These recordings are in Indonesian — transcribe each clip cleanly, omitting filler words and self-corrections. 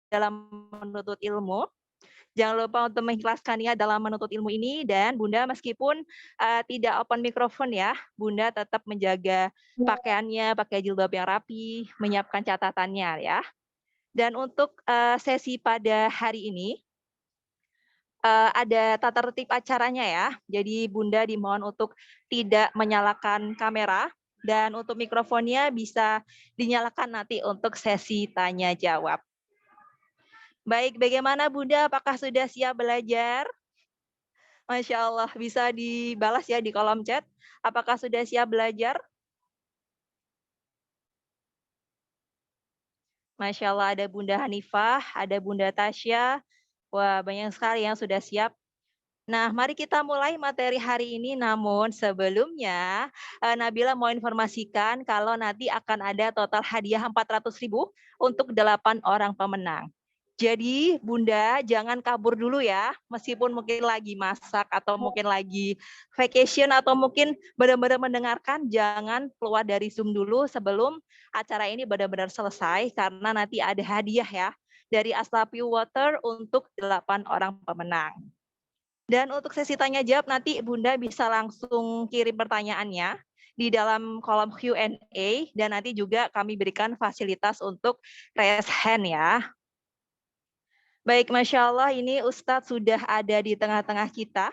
dalam menuntut ilmu. Jangan lupa untuk mengikhlaskan niat dalam menuntut ilmu ini dan Bunda meskipun tidak open mikrofon ya, Bunda tetap menjaga pakaiannya, pakai jilbab yang rapi, menyiapkan catatannya ya. Dan untuk sesi pada hari ini ada tata tertib acaranya ya. Jadi Bunda dimohon untuk tidak menyalakan kamera dan untuk mikrofonnya bisa dinyalakan nanti untuk sesi tanya jawab. Baik, bagaimana Bunda? Apakah sudah siap belajar? Masya Allah, bisa dibalas ya di kolom chat. Apakah sudah siap belajar? Masya Allah, ada Bunda Hanifah, ada Bunda Tasya. Wah, banyak sekali yang sudah siap. Nah, mari kita mulai materi hari ini. Namun sebelumnya, Nabila mau informasikan kalau nanti akan ada total hadiah 400.000 untuk 8 orang pemenang. Jadi Bunda jangan kabur dulu ya, meskipun mungkin lagi masak atau mungkin lagi vacation atau mungkin benar-benar mendengarkan, jangan keluar dari Zoom dulu sebelum acara ini benar-benar selesai karena nanti ada hadiah ya dari Aslapi Water untuk 8 orang pemenang. Dan untuk sesi tanya jawab nanti Bunda bisa langsung kirim pertanyaannya di dalam kolom Q&A dan nanti juga kami berikan fasilitas untuk raise hand ya. Baik, Masya Allah ini Ustadz sudah ada di tengah-tengah kita.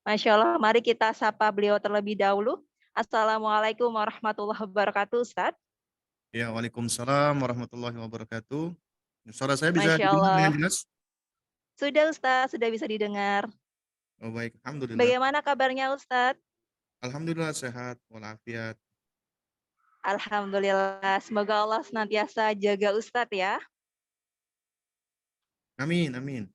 Masya Allah, mari kita sapa beliau terlebih dahulu. Assalamualaikum warahmatullahi wabarakatuh, Ustadz. Ya, waalaikumsalam warahmatullahi wabarakatuh. Suara saya bisa Masya didengar dengan Allah. jelas? Sudah Ustadz, sudah bisa didengar. Oh baik, alhamdulillah. Bagaimana kabarnya Ustadz? Alhamdulillah sehat walafiat. Alhamdulillah, semoga Allah senantiasa jaga Ustadz ya. Amin, amin.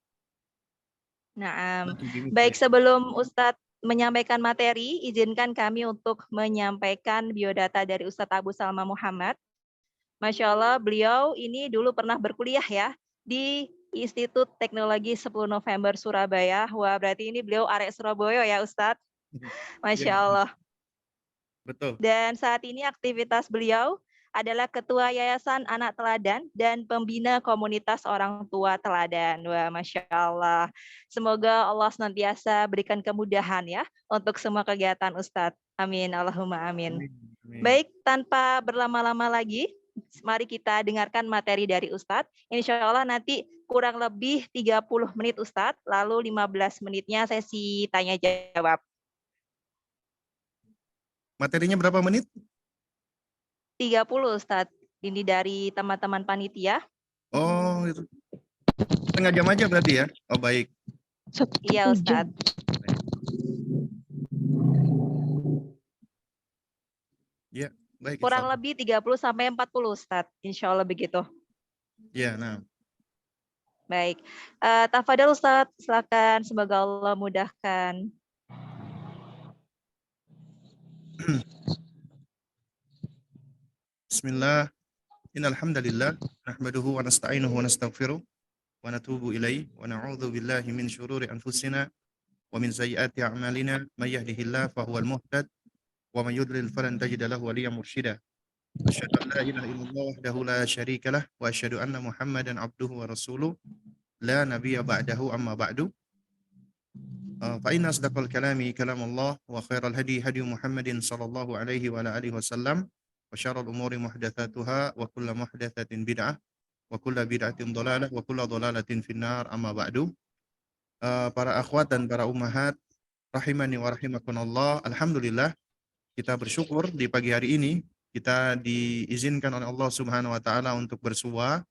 Nah, Bantu gini baik saya. sebelum Ustadz menyampaikan materi, izinkan kami untuk menyampaikan biodata dari Ustadz Abu Salma Muhammad. Masya Allah, beliau ini dulu pernah berkuliah ya di Institut Teknologi 10 November Surabaya. Wah, berarti ini beliau arek Surabaya ya Ustadz. Iya, Masya Allah. betul. Dan saat ini aktivitas beliau adalah Ketua Yayasan Anak Teladan dan Pembina Komunitas Orang Tua Teladan. Wah, Masya Allah. Semoga Allah senantiasa berikan kemudahan ya untuk semua kegiatan Ustadz. Amin. Allahumma amin. Amin, amin. Baik, tanpa berlama-lama lagi, mari kita dengarkan materi dari Ustadz. Insya Allah nanti kurang lebih 30 menit Ustadz, lalu 15 menitnya sesi tanya jawab. Materinya berapa menit? 30 Ustadz. Ini dari teman-teman panitia. Oh, itu. Setengah jam aja berarti ya? Oh, baik. Iya Ustadz. Ya, baik. Kurang lebih 30 sampai 40 Ustadz. Insya Allah begitu. Ya, nah. Baik. Tafadhol Ustadz, silakan. Semoga Allah mudahkan. Bismillah. Innal hamdalillah nahmaduhu wa nasta'inuhu wa nastaghfiruh wa natubu ilaih wa na'udzu billahi min syururi anfusina wa min sayyiati a'malina may yahdihillahu fahuwal muhtad wa may yudlil falan tajida lahu waliyyan mursyida. Asyhadu an la ilaha illallah wahdahu la syarika lah wa asyhadu anna Muhammadan abduhu wa rasuluh la nabiyya ba'dahu amma ba'du. Fa inna asdaqal kalami kalamullah wa khairal hadi hadi Muhammadin sallallahu alaihi wa ala alihi wasallam wa syarrul umuri muhdatsatuha wa kullu muhdatsatin bid'ah wa kullu bid'atin dhalalah wa kullu dhalalatin finnar amma ba'du. Para akhwat dan para ummahat rahimani wa rahimakumullah, alhamdulillah kita bersyukur di pagi hari ini kita diizinkan oleh Allah Subhanahu wa taala untuk bersua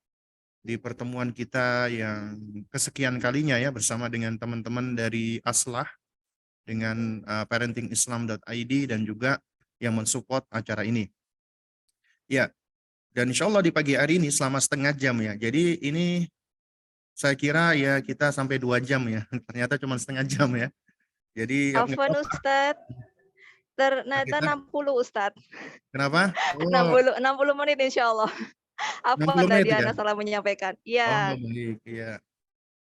di pertemuan kita yang kesekian kalinya ya bersama dengan teman-teman dari Aslah dengan parentingislam.id dan juga yang mensupport acara ini. Ya, dan insya Allah di pagi hari ini selama setengah jam ya. Jadi ini saya kira ya kita sampai 2 jam ya. Ternyata cuma setengah jam ya. Jadi nggak Afwan apa-apa. Ustadz. Ternyata Kita 60 Ustadz. kenapa? Oh, 60 menit insya Allah. 60 Afwan menit tadi ya. Anda salah menyampaikan. Oh, Iya. baik, iya.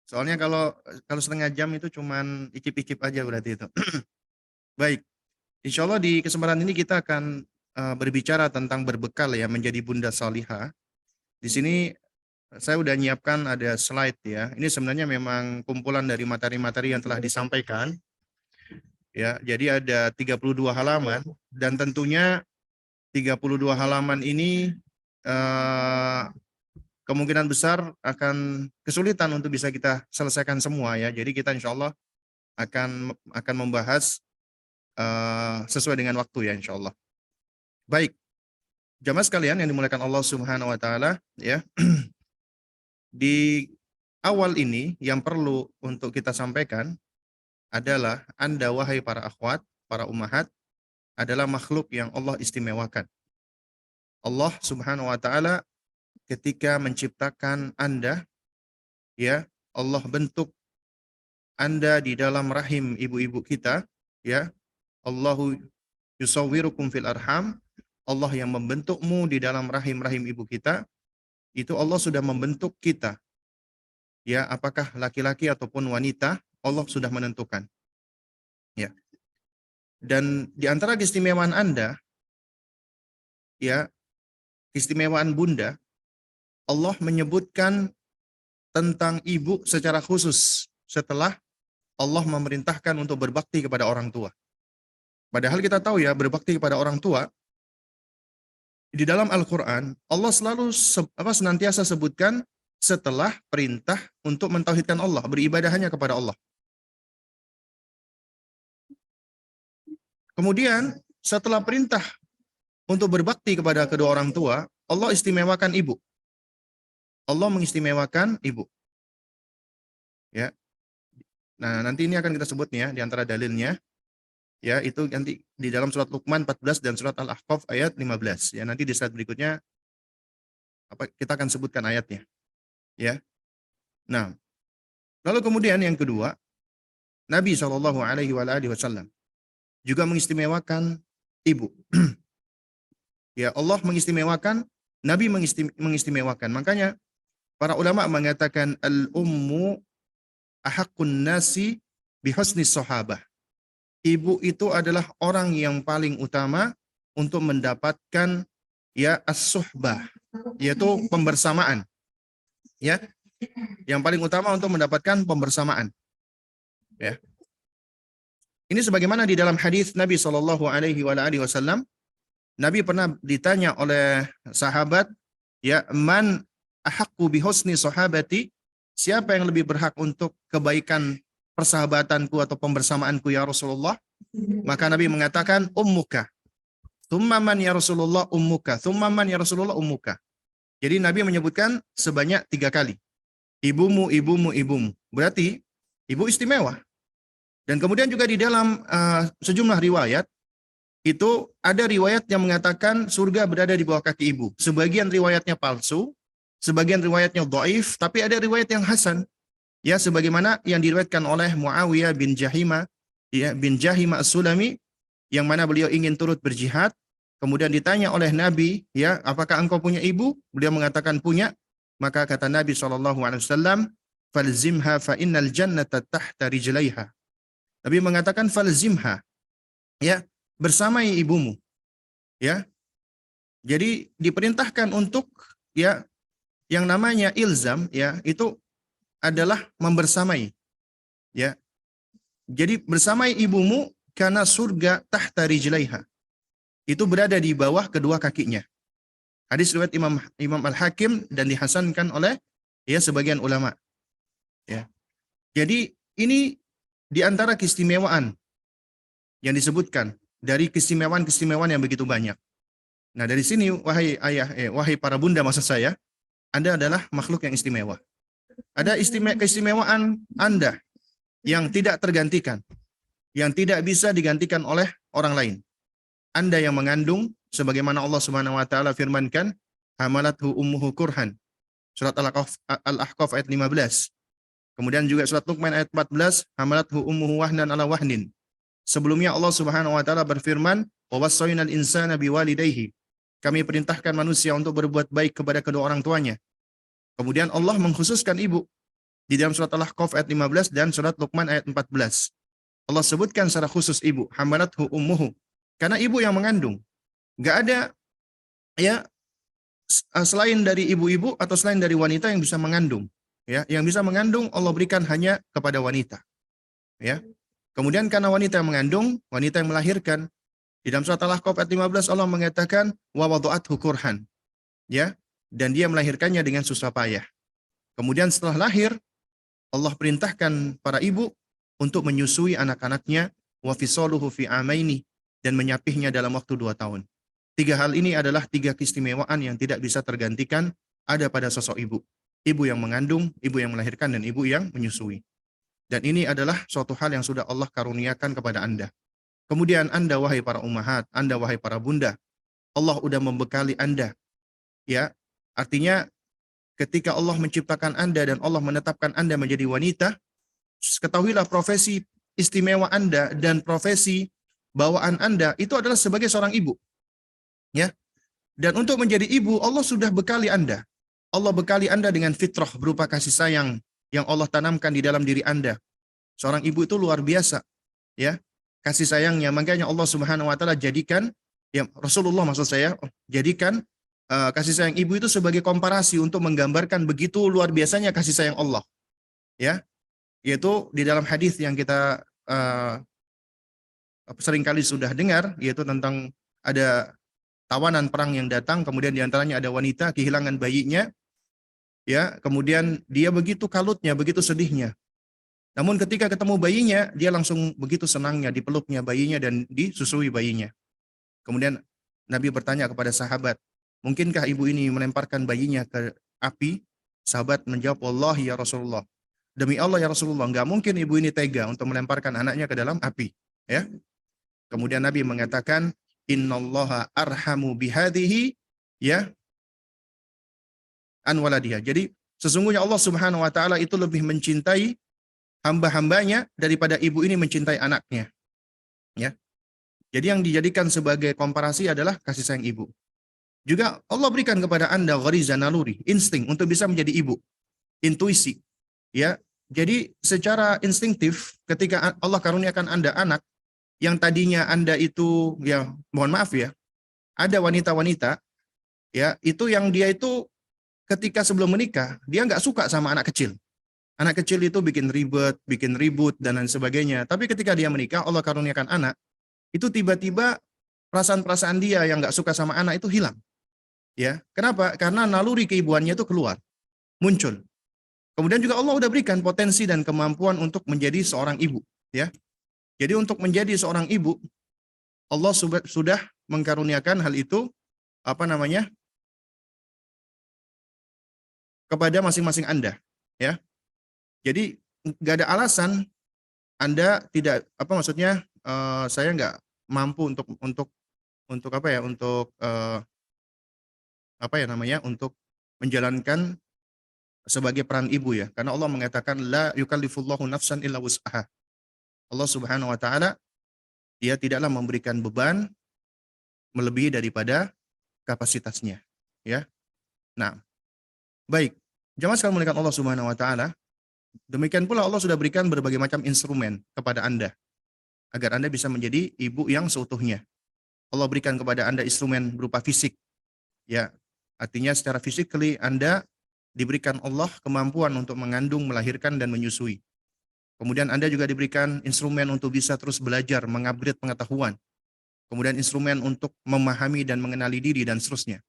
Soalnya kalau kalau setengah jam itu cuman ikip-ikip aja berarti itu. Baik. Insya Allah di kesempatan ini kita akan berbicara tentang berbekal ya menjadi bunda salihah. Di sini saya udah nyiapkan ada slide ya. Ini sebenarnya memang kumpulan dari materi-materi yang telah disampaikan. Ya, jadi ada 32 halaman dan tentunya 32 halaman ini eh, kemungkinan besar akan kesulitan untuk bisa kita selesaikan semua ya. Jadi kita insya Allah akan membahas sesuai dengan waktu ya insya Allah. Baik, jamaah sekalian yang dimuliakan Allah Subhanahu Wa Taala ya. Di awal ini yang perlu untuk kita sampaikan adalah Anda wahai para akhwat, para ummahat adalah makhluk yang Allah istimewakan. Allah Subhanahu Wa Taala ketika menciptakan Anda, ya Allah bentuk Anda di dalam rahim ibu-ibu kita, ya Allahu yusawwirukum fil arham, Allah yang membentukmu di dalam rahim-rahim ibu kita, itu Allah sudah membentuk kita. Ya, apakah laki-laki ataupun wanita, Allah sudah menentukan. Ya. Dan di antara keistimewaan Anda, ya, keistimewaan Bunda, Allah menyebutkan tentang ibu secara khusus setelah Allah memerintahkan untuk berbakti kepada orang tua. Padahal kita tahu ya, berbakti kepada orang tua di dalam Al-Quran, Allah selalu senantiasa sebutkan setelah perintah untuk mentauhidkan Allah, beribadah hanya kepada Allah. Kemudian setelah perintah untuk berbakti kepada kedua orang tua, Allah istimewakan ibu. Allah mengistimewakan ibu. Ya. Nah, nanti ini akan kita sebut ya di antara dalilnya. Ya, itu nanti di dalam surat Luqman 14 dan surat Al-Ahqaf ayat 15. Ya, nanti di slide berikutnya kita akan sebutkan ayatnya. Ya. Nah, lalu kemudian yang kedua, Nabi SAW juga mengistimewakan ibu. Ya, Allah mengistimewakan, Nabi mengistimewakan. Makanya para ulama mengatakan al-ummu ahaqqun nasi bihusni sahabah. Ibu itu adalah orang yang paling utama untuk mendapatkan ya as-suhbah, yaitu pembersamaan. Ya. Yang paling utama untuk mendapatkan pembersamaan. Ya. Ini sebagaimana di dalam hadis Nabi SAW, Nabi pernah ditanya oleh sahabat, ya, man ahaqqu bihusni sahabati, siapa yang lebih berhak untuk kebaikan persahabatanku atau pembersamaanku ya Rasulullah? Maka Nabi mengatakan ummuka. Tsumma man ya Rasulullah ummuka. Tsumma man ya Rasulullah ummuka. Jadi Nabi menyebutkan sebanyak 3 kali. Ibumu, ibumu, ibumu. Berarti ibu istimewa. Dan kemudian juga di dalam sejumlah riwayat, itu ada riwayat yang mengatakan surga berada di bawah kaki ibu. Sebagian riwayatnya palsu, sebagian riwayatnya dhaif, tapi ada riwayat yang hasan. Ya, sebagaimana yang diriwayatkan oleh Muawiyah bin Jahimah, ya, bin Jahimah As-Sulami, yang mana beliau ingin turut berjihad. Kemudian ditanya oleh Nabi, ya, apakah engkau punya ibu? Beliau mengatakan punya. Maka kata Nabi SAW, falzimha fa innal jannata tahta rijlaiha. Nabi mengatakan falzimha, ya, bersamai ibumu. Ya. Jadi diperintahkan untuk, ya, yang namanya ilzam, ya, itu adalah membersamai. Ya. Jadi bersamai ibumu karena surga tahta rijlaiha. Itu berada di bawah kedua kakinya. Hadis riwayat Imam Al-Hakim dan dihasankan oleh ya sebagian ulama. Ya. Jadi ini di antara keistimewaan yang disebutkan dari keistimewaan-keistimewaan yang begitu banyak. Nah, dari sini wahai ayah, wahai para bunda maksud saya, Anda adalah makhluk yang istimewa. Ada keistimewaan Anda yang tidak tergantikan, yang tidak bisa digantikan oleh orang lain. Anda yang mengandung, sebagaimana Allah Subhanahu Wa Taala firmankan, hamalathu ummuhu kurhan. Surat Al-Ahqaf ayat 15. Kemudian juga surat Luqman ayat 14, hamalathu ummuhu wahnan ala wahnin. Sebelumnya Allah Subhanahu Wa Taala berfirman, wa wassaynal insana biwalidayhi. Kami perintahkan manusia untuk berbuat baik kepada kedua orang tuanya. Kemudian Allah mengkhususkan ibu di dalam surat Al-Ahqaf ayat 15 dan surat Luqman ayat 14. Allah sebutkan secara khusus ibu, hamalathu ummuhu, karena ibu yang mengandung. Enggak ada ya selain dari ibu-ibu atau selain dari wanita yang bisa mengandung, ya, yang bisa mengandung Allah berikan hanya kepada wanita, ya. Kemudian karena wanita yang mengandung, wanita yang melahirkan, di dalam surat Al-Ahqaf ayat 15 Allah mengatakan wa wada'athu kurhan, ya, dan dia melahirkannya dengan susah payah. Kemudian setelah lahir, Allah perintahkan para ibu untuk menyusui anak-anaknya wa fisaluhu fi amaini, dan menyapihnya dalam waktu 2 tahun. 3 hal ini adalah 3 keistimewaan yang tidak bisa tergantikan ada pada sosok ibu. Ibu yang mengandung, ibu yang melahirkan, dan ibu yang menyusui. Dan ini adalah suatu hal yang sudah Allah karuniakan kepada Anda. Kemudian Anda, wahai para ummahat, Anda, wahai para bunda, Allah udah membekali Anda. Ya, artinya ketika Allah menciptakan Anda dan Allah menetapkan Anda menjadi wanita, ketahuilah profesi istimewa Anda dan profesi bawaan Anda itu adalah sebagai seorang ibu. Ya. Dan untuk menjadi ibu, Allah sudah bekali Anda. Allah bekali Anda dengan fitrah berupa kasih sayang yang Allah tanamkan di dalam diri Anda. Seorang ibu itu luar biasa, ya. Kasih sayangnya, makanya Allah Subhanahu wa taala jadikan, ya, Rasulullah maksud saya, jadikan kasih sayang ibu itu sebagai komparasi untuk menggambarkan begitu luar biasanya kasih sayang Allah. Ya, yaitu di dalam hadis yang kita seringkali sudah dengar, yaitu tentang ada tawanan perang yang datang, kemudian diantaranya ada wanita kehilangan bayinya, ya, kemudian dia begitu kalutnya, begitu sedihnya. Namun ketika ketemu bayinya, dia langsung begitu senangnya dipeluknya bayinya dan disusui bayinya. Kemudian Nabi bertanya kepada sahabat, mungkinkah ibu ini melemparkan bayinya ke api? Sahabat menjawab, wallahi ya Rasulullah. Demi Allah ya Rasulullah, enggak mungkin ibu ini tega untuk melemparkan anaknya ke dalam api. Ya. Kemudian Nabi mengatakan, innallaha arhamu bihadhihi, ya, an waladiha. Jadi sesungguhnya Allah Subhanahu wa taala itu lebih mencintai hamba-hambanya daripada ibu ini mencintai anaknya. Ya. Jadi yang dijadikan sebagai komparasi adalah kasih sayang ibu. Juga Allah berikan kepada Anda ghariza naluri, insting untuk bisa menjadi ibu. Intuisi. Ya. Jadi secara instingtif ketika Allah karuniakan Anda anak yang tadinya Anda itu, ya, mohon maaf ya, ada wanita-wanita, ya, itu yang dia itu ketika sebelum menikah dia nggak suka sama anak kecil. Anak kecil itu bikin ribet, bikin ribut, dan lain sebagainya. Tapi ketika dia menikah, Allah karuniakan anak, itu tiba-tiba perasaan-perasaan dia yang nggak suka sama anak itu hilang. Ya, kenapa? Karena naluri keibuannya itu keluar, muncul. Kemudian juga Allah udah berikan potensi dan kemampuan untuk menjadi seorang ibu. Ya, jadi untuk menjadi seorang ibu, Allah sudah mengkaruniakan hal itu, apa namanya, kepada masing-masing Anda. Ya, jadi nggak ada alasan Anda tidak, apa maksudnya, saya nggak mampu untuk apa ya, untuk apa ya namanya, untuk menjalankan sebagai peran ibu, ya. Karena Allah mengatakan la yukallifullahu nafsan illa wus'aha. Allah Subhanahu wa taala, dia tidaklah memberikan beban melebihi daripada kapasitasnya, ya. Nah, baik. Jamaah sekalian muliakan Allah Subhanahu wa taala, demikian pula Allah sudah berikan berbagai macam instrumen kepada Anda agar Anda bisa menjadi ibu yang seutuhnya. Allah berikan kepada Anda instrumen berupa fisik, ya. Artinya secara physically Anda diberikan Allah kemampuan untuk mengandung, melahirkan, dan menyusui. Kemudian Anda juga diberikan instrumen untuk bisa terus belajar, mengupgrade pengetahuan. Kemudian instrumen untuk memahami dan mengenali diri, dan seterusnya.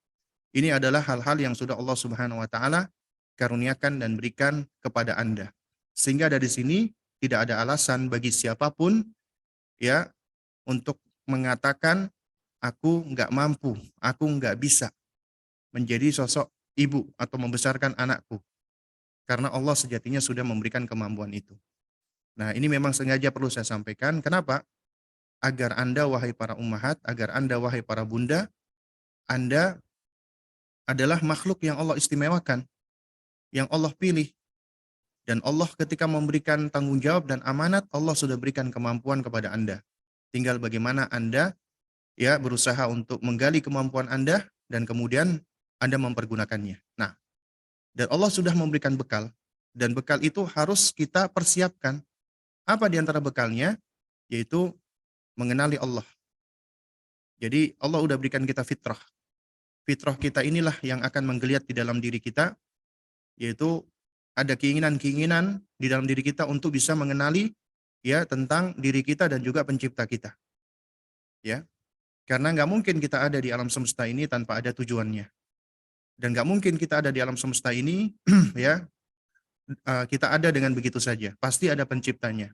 Ini adalah hal-hal yang sudah Allah Subhanahu wa taala karuniakan dan berikan kepada Anda. Sehingga dari sini tidak ada alasan bagi siapapun, ya, untuk mengatakan aku nggak mampu, aku nggak bisa menjadi sosok ibu atau membesarkan anakku. Karena Allah sejatinya sudah memberikan kemampuan itu. Nah, ini memang sengaja perlu saya sampaikan. Kenapa? Agar Anda, wahai para ummahat, agar Anda, wahai para bunda, Anda adalah makhluk yang Allah istimewakan, yang Allah pilih. Dan Allah ketika memberikan tanggung jawab dan amanat, Allah sudah berikan kemampuan kepada Anda. Tinggal bagaimana Anda, ya, berusaha untuk menggali kemampuan Anda dan kemudian Anda mempergunakannya. Nah, dan Allah sudah memberikan bekal, dan bekal itu harus kita persiapkan. Apa di antara bekalnya? Yaitu mengenali Allah. Jadi Allah udah berikan kita fitrah. Fitrah kita inilah yang akan menggeliat di dalam diri kita, yaitu ada keinginan-keinginan di dalam diri kita untuk bisa mengenali ya tentang diri kita dan juga pencipta kita. Ya, karena nggak mungkin kita ada di alam semesta ini tanpa ada tujuannya. Dan nggak mungkin kita ada di alam semesta ini ya kita ada dengan begitu saja. Pasti ada penciptanya.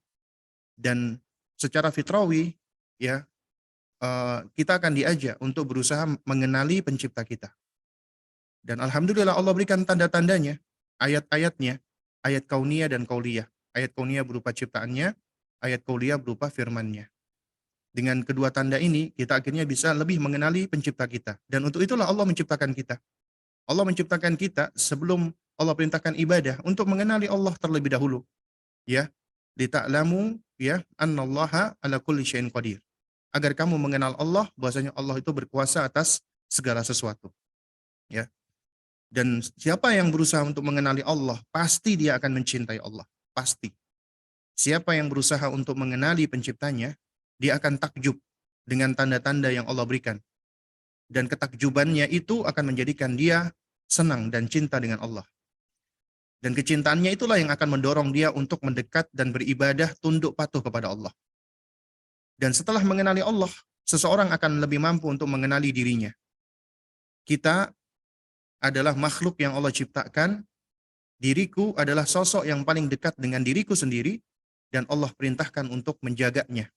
Dan secara fitrawi ya kita akan diajak untuk berusaha mengenali pencipta kita. Dan alhamdulillah Allah berikan tanda-tandanya, ayat-ayatnya, ayat kauniyah dan kauliyah. Ayat kauniyah berupa ciptaannya, ayat kauliyah berupa firman-Nya. Dengan kedua tanda ini, kita akhirnya bisa lebih mengenali pencipta kita. Dan untuk itulah Allah menciptakan kita. Allah menciptakan kita sebelum Allah perintahkan ibadah untuk mengenali Allah terlebih dahulu. Ya, lita'lamu ya annallaha ala kulli syai'in qadir. Agar kamu mengenal Allah, bahwasanya Allah itu berkuasa atas segala sesuatu. Ya. Dan siapa yang berusaha untuk mengenali Allah, pasti dia akan mencintai Allah. Pasti. Siapa yang berusaha untuk mengenali penciptanya, dia akan takjub dengan tanda-tanda yang Allah berikan. Dan ketakjubannya itu akan menjadikan dia senang dan cinta dengan Allah. Dan kecintaannya itulah yang akan mendorong dia untuk mendekat dan beribadah tunduk patuh kepada Allah. Dan setelah mengenali Allah, seseorang akan lebih mampu untuk mengenali dirinya. Kita adalah makhluk yang Allah ciptakan. Diriku adalah sosok yang paling dekat dengan diriku sendiri dan Allah perintahkan untuk menjaganya.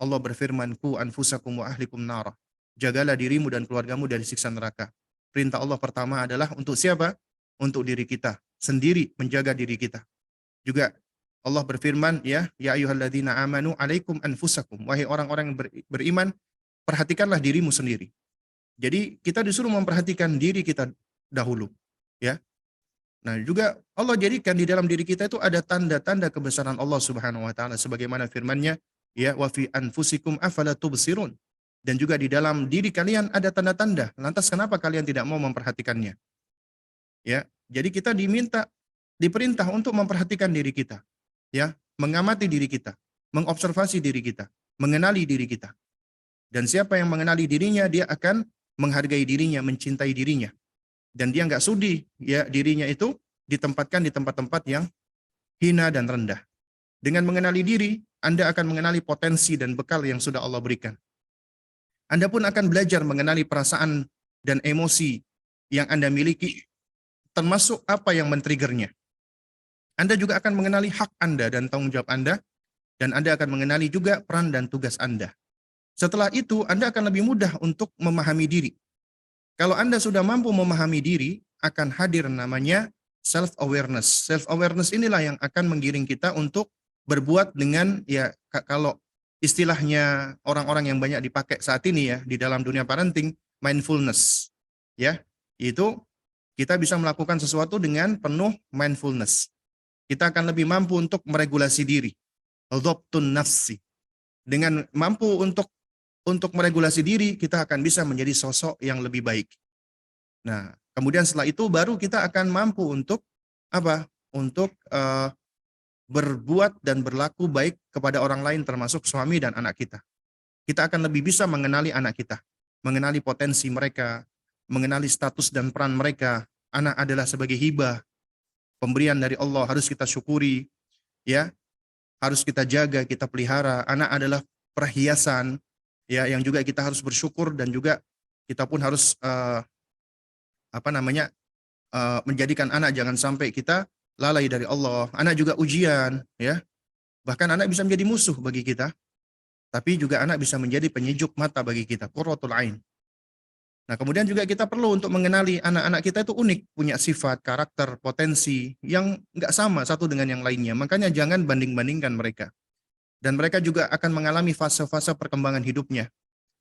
Allah berfirman, "Qu anfusakum wa ahlikum nara." Jagalah dirimu dan keluargamu dari siksa neraka. Perintah Allah pertama adalah untuk siapa? Untuk diri kita sendiri, menjaga diri kita. Juga Allah berfirman, ya ayyuhalladzina amanu alaikum anfusakum. Wahai orang-orang yang beriman, perhatikanlah dirimu sendiri. Jadi kita disuruh memperhatikan diri kita dahulu, ya. Nah, juga Allah jadikan di dalam diri kita itu ada tanda-tanda kebesaran Allah Subhanahu wa taala sebagaimana firman-Nya, ya wa fi anfusikum afala tubsirun. Dan juga di dalam diri kalian ada tanda-tanda. Lantas kenapa kalian tidak mau memperhatikannya? Ya. Jadi kita diperintah untuk memperhatikan diri kita, ya, mengamati diri kita, mengobservasi diri kita, mengenali diri kita. Dan siapa yang mengenali dirinya, dia akan menghargai dirinya, mencintai dirinya. Dan dia nggak sudi ya dirinya itu ditempatkan di tempat-tempat yang hina dan rendah. Dengan mengenali diri, Anda akan mengenali potensi dan bekal yang sudah Allah berikan. Anda pun akan belajar mengenali perasaan dan emosi yang Anda miliki, termasuk apa yang men-triggernya. Anda juga akan mengenali hak Anda dan tanggung jawab Anda, dan Anda akan mengenali juga peran dan tugas Anda. Setelah itu, Anda akan lebih mudah untuk memahami diri. Kalau Anda sudah mampu memahami diri, akan hadir namanya self-awareness. Self-awareness inilah yang akan menggiring kita untuk berbuat dengan, ya kalau istilahnya orang-orang yang banyak dipakai saat ini ya, di dalam dunia parenting, mindfulness. Ya, itu kita bisa melakukan sesuatu dengan penuh mindfulness. Kita akan lebih mampu untuk meregulasi diri. Dhabtun nafsi. Dengan mampu untuk meregulasi diri, kita akan bisa menjadi sosok yang lebih baik. Nah, kemudian setelah itu baru kita akan mampu untuk apa? Untuk berbuat dan berlaku baik kepada orang lain termasuk suami dan anak kita. Kita akan lebih bisa mengenali anak kita, mengenali potensi mereka, mengenali status dan peran mereka. Anak adalah sebagai hibah, pemberian dari Allah, harus kita syukuri, ya, harus kita jaga, kita pelihara. Anak adalah perhiasan, ya, yang juga kita harus bersyukur dan juga kita pun harus menjadikan anak jangan sampai kita lalai dari Allah. Anak juga ujian, ya. Bahkan anak bisa menjadi musuh bagi kita, tapi juga anak bisa menjadi penyejuk mata bagi kita, qurratul ain. Nah, kemudian juga kita perlu untuk mengenali anak-anak kita itu unik, punya sifat, karakter, potensi yang nggak sama satu dengan yang lainnya. Makanya jangan banding-bandingkan mereka. Dan mereka juga akan mengalami fase-fase perkembangan hidupnya.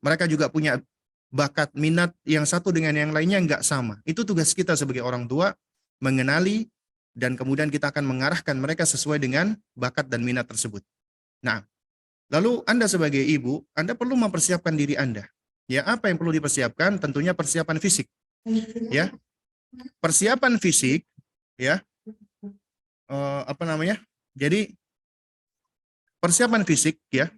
Mereka juga punya bakat, minat yang satu dengan yang lainnya nggak sama. Itu tugas kita sebagai orang tua, mengenali dan kemudian kita akan mengarahkan mereka sesuai dengan bakat dan minat tersebut. Nah, lalu Anda sebagai ibu, Anda perlu mempersiapkan diri Anda. Ya, apa yang perlu dipersiapkan? Tentunya persiapan fisik. Ya, persiapan fisik, ya, Jadi persiapan fisik, ya,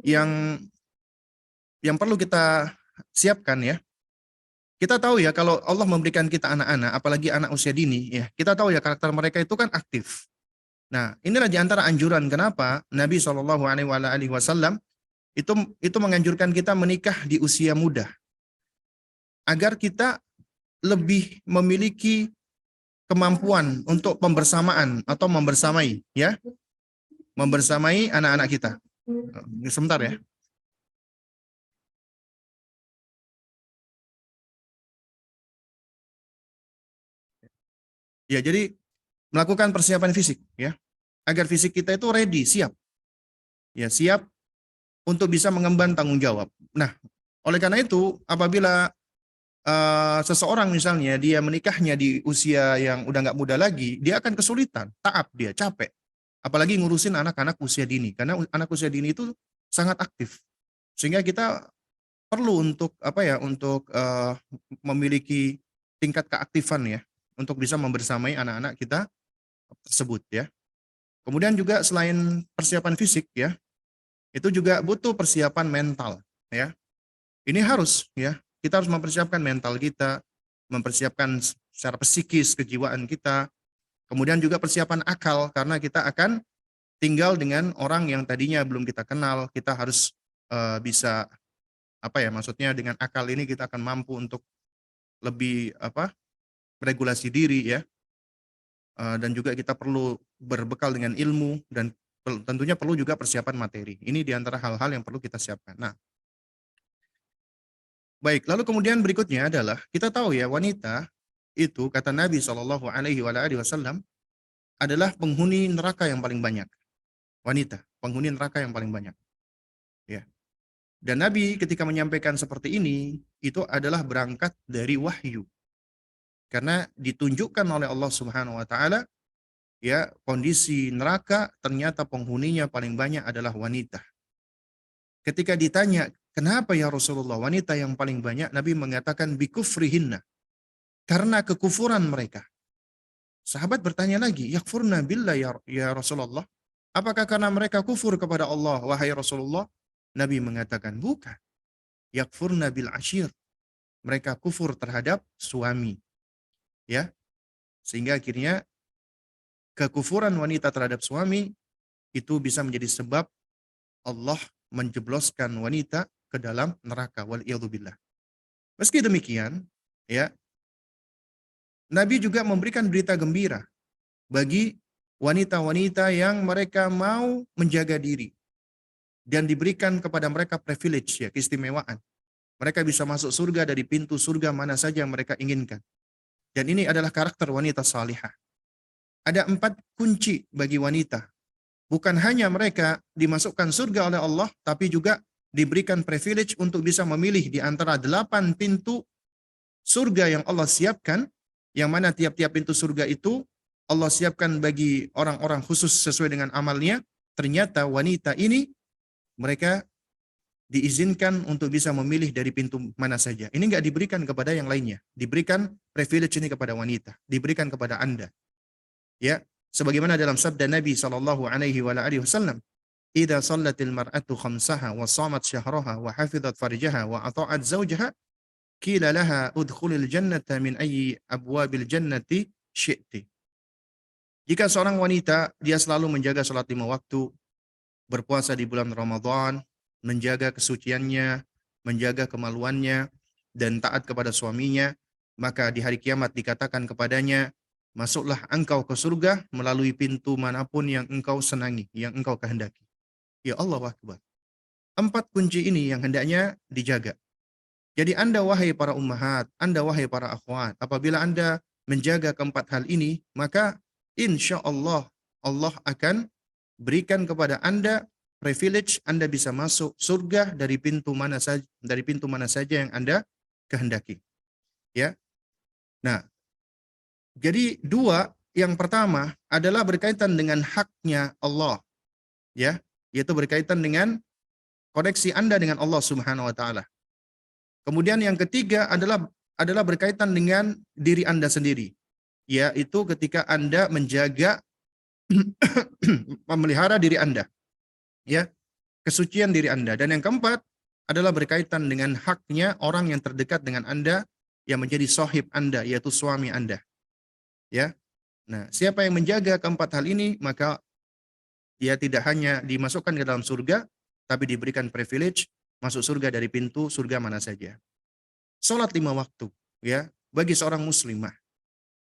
yang perlu kita siapkan, ya. Kita tahu ya kalau Allah memberikan kita anak-anak, apalagi anak usia dini, ya kita tahu ya karakter mereka itu kan aktif. Nah, inilah di antara anjuran kenapa Nabi Shallallahu Alaihi Wasallam itu menganjurkan kita menikah di usia muda, agar kita lebih memiliki kemampuan untuk pembersamaan atau membersamai, ya, membersamai anak-anak kita. Sebentar ya. Ya, jadi melakukan persiapan fisik, ya, agar fisik kita itu ready, siap, ya, siap untuk bisa mengemban tanggung jawab. Nah, oleh karena itu, apabila seseorang misalnya dia menikahnya di usia yang udah nggak muda lagi, dia akan kesulitan, taab dia, capek. Apalagi ngurusin anak-anak usia dini, karena anak usia dini itu sangat aktif. Sehingga kita perlu untuk apa ya, untuk memiliki tingkat keaktifan ya, untuk bisa membersamai anak-anak kita tersebut ya. Kemudian juga selain persiapan fisik ya, itu juga butuh persiapan mental ya. Ini harus ya, kita harus mempersiapkan mental kita, mempersiapkan secara psikis kejiwaan kita, kemudian juga persiapan akal karena kita akan tinggal dengan orang yang tadinya belum kita kenal, kita harus bisa apa ya, maksudnya dengan akal ini kita akan mampu untuk lebih apa, regulasi diri ya, dan juga kita perlu berbekal dengan ilmu dan tentunya perlu juga persiapan materi. Ini diantara hal-hal yang perlu kita siapkan. Nah, baik, lalu kemudian berikutnya adalah kita tahu ya wanita itu kata Nabi Shallallahu Alaihi Wasallam adalah penghuni neraka yang paling banyak. Wanita, penghuni neraka yang paling banyak. Ya. Dan Nabi ketika menyampaikan seperti ini itu adalah berangkat dari wahyu. Karena ditunjukkan oleh Allah Subhanahu wa taala ya kondisi neraka ternyata penghuninya paling banyak adalah wanita. Ketika ditanya, "Kenapa ya Rasulullah wanita yang paling banyak?" Nabi mengatakan bikufrihinna. Karena kekufuran mereka. Sahabat bertanya lagi, "Yakfurna billah ya Rasulullah?" Apakah karena mereka kufur kepada Allah wahai Rasulullah? Nabi mengatakan, "Bukan. Yakfurna bil ashir." Mereka kufur terhadap suami. Ya. Sehingga akhirnya kekufuran wanita terhadap suami itu bisa menjadi sebab Allah menjebloskan wanita ke dalam neraka wal billah. Meski demikian, ya, Nabi juga memberikan berita gembira bagi wanita-wanita yang mereka mau menjaga diri dan diberikan kepada mereka privilege ya, keistimewaan. Mereka bisa masuk surga dari pintu surga mana saja yang mereka inginkan. Dan ini adalah karakter wanita salihah. Ada 4 kunci bagi wanita. Bukan hanya mereka dimasukkan surga oleh Allah, tapi juga diberikan privilege untuk bisa memilih di antara 8 pintu surga yang Allah siapkan, yang mana tiap-tiap pintu surga itu Allah siapkan bagi orang-orang khusus sesuai dengan amalnya. Ternyata wanita ini mereka diizinkan untuk bisa memilih dari pintu mana saja. Ini enggak diberikan kepada yang lainnya. Diberikan privilege ini kepada wanita, diberikan kepada Anda. Ya, sebagaimana dalam sabda Nabi sallallahu alaihi wasallam, "Idza shallatil mar'atu khamsaha wa shamat syahraha wa hafizat farjaha wa ata'at zawjaha, qila laha udkhulil jannata min ayyi abwabil jannati syi'ti." Jika seorang wanita dia selalu menjaga salat 5 waktu, berpuasa di bulan Ramadan, menjaga kesuciannya, menjaga kemaluannya, dan taat kepada suaminya, maka di hari kiamat dikatakan kepadanya, "Masuklah engkau ke surga melalui pintu manapun yang engkau senangi, yang engkau kehendaki." Ya Allah Akbar. 4 kunci ini yang hendaknya dijaga. Jadi Anda wahai para ummahat, Anda wahai para akhwat, apabila Anda menjaga keempat hal ini, maka insya Allah Allah akan berikan kepada Anda privilege, Anda bisa masuk surga dari pintu mana saja yang Anda kehendaki. Ya. Nah, jadi 2, yang pertama adalah berkaitan dengan haknya Allah. Ya, yaitu berkaitan dengan koneksi Anda dengan Allah Subhanahu wa taala. Kemudian yang ketiga adalah berkaitan dengan diri Anda sendiri. Yaitu ketika Anda menjaga memelihara diri Anda. Ya, kesucian diri Anda. Dan yang keempat adalah berkaitan dengan haknya orang yang terdekat dengan Anda, yang menjadi sahib Anda, yaitu suami Anda. Ya. Nah, siapa yang menjaga keempat hal ini, maka dia tidak hanya dimasukkan ke dalam surga, tapi diberikan privilege masuk surga dari pintu surga mana saja. Salat 5 waktu, ya, bagi seorang muslimah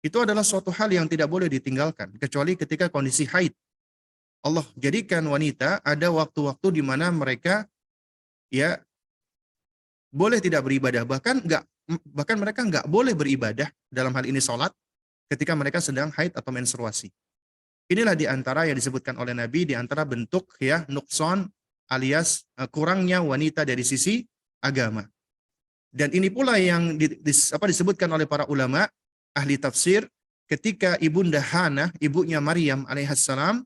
itu adalah suatu hal yang tidak boleh ditinggalkan kecuali ketika kondisi haid. Allah jadikan wanita ada waktu-waktu di mana mereka ya boleh tidak beribadah, bahkan mereka nggak boleh beribadah dalam hal ini salat ketika mereka sedang haid atau menstruasi. Inilah di antara yang disebutkan oleh Nabi di antara bentuk ya nukson alias kurangnya wanita dari sisi agama. Dan ini pula yang disebutkan oleh para ulama ahli tafsir ketika ibunda Hana, ibunya Maryam alaihissalam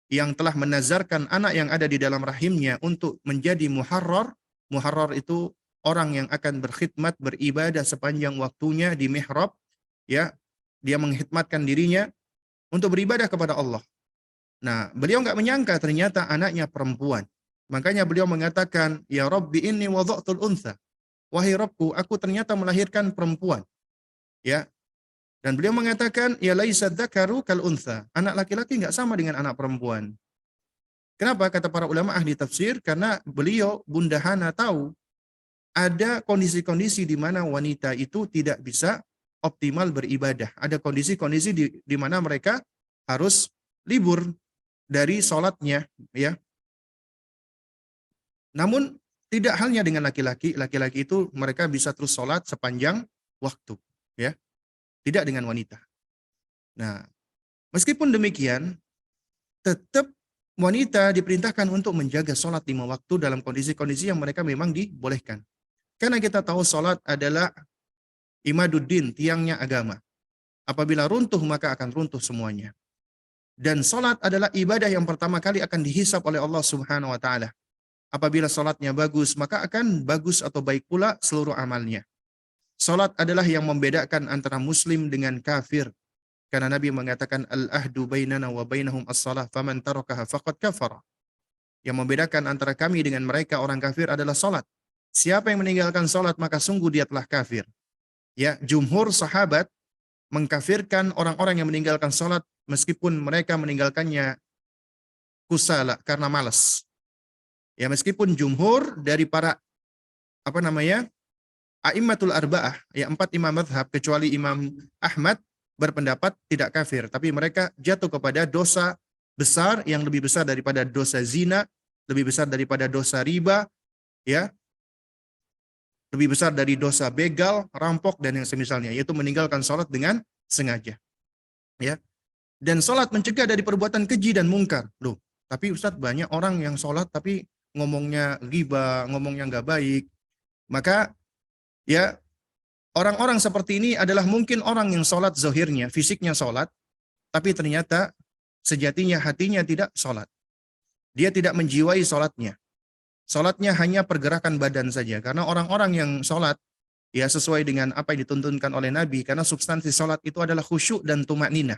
yang telah menazarkan anak yang ada di dalam rahimnya untuk menjadi muharrar. Muharrar itu orang yang akan berkhidmat beribadah sepanjang waktunya di mihrab, ya. Dia mengkhidmatkan dirinya untuk beribadah kepada Allah. Nah, beliau nggak menyangka ternyata anaknya perempuan. Makanya beliau mengatakan, "Ya Rabbi inni wada'tul untha." Wahai Rabbku, aku ternyata melahirkan perempuan. Ya. Dan beliau mengatakan, "Ya laisa dzakaru kal untha." Anak laki-laki nggak sama dengan anak perempuan. Kenapa? Kata para ulama ahli tafsir, karena beliau Bunda Hana tahu ada kondisi-kondisi di mana wanita itu tidak bisa optimal beribadah. Ada kondisi-kondisi di mana mereka harus libur dari sholatnya, ya. Namun tidak halnya dengan laki-laki. Laki-laki itu mereka bisa terus sholat sepanjang waktu, ya. Tidak dengan wanita. Nah, meskipun demikian, tetap wanita diperintahkan untuk menjaga sholat 5 waktu dalam kondisi-kondisi yang mereka memang dibolehkan. Karena kita tahu sholat adalah imaduddin, tiangnya agama. Apabila runtuh, maka akan runtuh semuanya. Dan sholat adalah ibadah yang pertama kali akan dihisab oleh Allah Subhanahu wa Ta'ala. Apabila sholatnya bagus, maka akan bagus atau baik pula seluruh amalnya. Sholat adalah yang membedakan antara muslim dengan kafir. Karena Nabi mengatakan, "Al-ahdu bainana wa bainahum as-salah, faman tarakaha faqad kafara." Yang membedakan antara kami dengan mereka orang kafir adalah sholat. Siapa yang meninggalkan sholat, maka sungguh dia telah kafir. Ya, jumhur sahabat mengkafirkan orang-orang yang meninggalkan sholat meskipun mereka meninggalkannya kusala karena malas. Ya, meskipun jumhur dari para a'immatul arba'ah, ya 4 imam mazhab kecuali Imam Ahmad berpendapat tidak kafir, tapi mereka jatuh kepada dosa besar yang lebih besar daripada dosa zina, lebih besar daripada dosa riba, ya. Lebih besar dari dosa begal, rampok dan yang semisalnya, yaitu meninggalkan sholat dengan sengaja. Ya. Dan sholat mencegah dari perbuatan keji dan mungkar. Loh, tapi Ustadz banyak orang yang sholat tapi ngomongnya ghibah, ngomongnya nggak baik. Maka ya orang-orang seperti ini adalah mungkin orang yang sholat zohirnya, fisiknya sholat, tapi ternyata sejatinya hatinya tidak sholat. Dia tidak menjiwai sholatnya. Sholatnya hanya pergerakan badan saja. Karena orang-orang yang sholat, ya sesuai dengan apa yang dituntunkan oleh Nabi, karena substansi sholat itu adalah khusyuk dan tumakninah.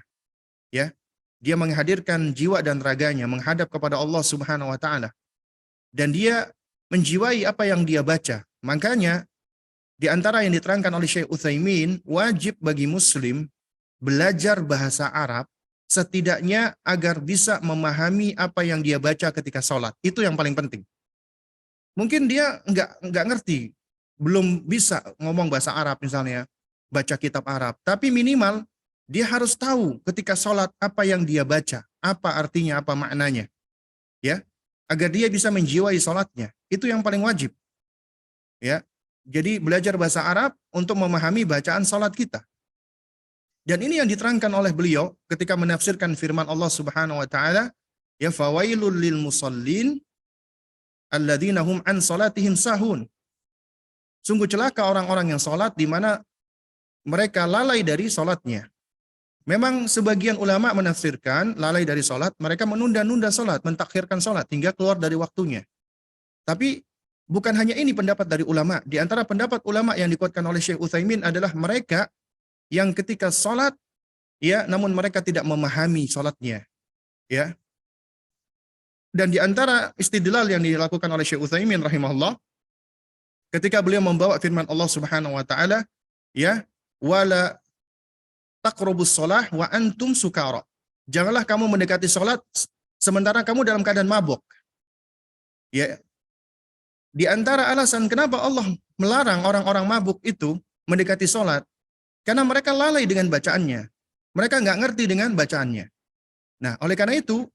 Ya, dia menghadirkan jiwa dan raganya menghadap kepada Allah Subhanahu wa Ta'ala. Dan dia menjiwai apa yang dia baca. Makanya di antara yang diterangkan oleh Syekh Utsaimin, wajib bagi muslim belajar bahasa Arab setidaknya agar bisa memahami apa yang dia baca ketika sholat. Itu yang paling penting. Mungkin dia nggak ngerti, belum bisa ngomong bahasa Arab misalnya, baca kitab Arab. Tapi minimal dia harus tahu ketika sholat apa yang dia baca, apa artinya, apa maknanya. Ya, agar dia bisa menjiwai sholatnya. Itu yang paling wajib. Ya. Jadi belajar bahasa Arab untuk memahami bacaan salat kita. Dan ini yang diterangkan oleh beliau ketika menafsirkan firman Allah Subhanahu wa Ta'ala, ya fawailul lil musallin alladzina hum an salatihim sahun. Sungguh celaka orang-orang yang salat di mana mereka lalai dari salatnya. Memang sebagian ulama menafsirkan lalai dari salat, mereka menunda-nunda salat, mentakhirkan salat hingga keluar dari waktunya. Tapi bukan hanya ini pendapat dari ulama. Di antara pendapat ulama yang dikuatkan oleh Syekh Utsaimin adalah mereka yang ketika sholat, ya, namun mereka tidak memahami sholatnya. Ya. Dan di antara istidlal yang dilakukan oleh Syekh Utsaimin rahimahullah, ketika beliau membawa firman Allah Subhanahu wa Ta'ala, Ya, wala taqrabus shalah wa antum sukara. Janganlah kamu mendekati salat sementara kamu dalam keadaan mabuk. Ya, di antara alasan kenapa Allah melarang orang-orang mabuk itu mendekati salat, karena mereka lalai dengan bacaannya. Mereka nggak ngerti dengan bacaannya. Nah, oleh karena itu,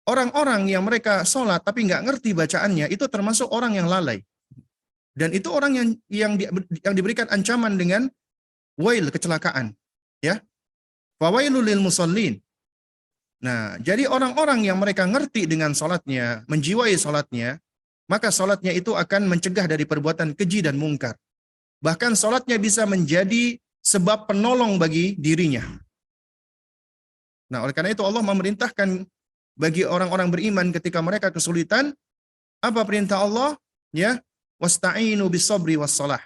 orang-orang yang mereka sholat tapi nggak ngerti bacaannya, itu termasuk orang yang lalai. Dan itu orang yang diberikan ancaman dengan wail, kecelakaan. Ya, fawailul lil musallin. Nah, jadi orang-orang yang mereka ngerti dengan sholatnya, menjiwai sholatnya, maka sholatnya itu akan mencegah dari perbuatan keji dan mungkar. Bahkan sholatnya bisa menjadi sebab penolong bagi dirinya. Nah, oleh karena itu Allah memerintahkan bagi orang-orang beriman ketika mereka kesulitan, apa perintah Allah? Ya, wasta'inu bis-sabri was-shalah.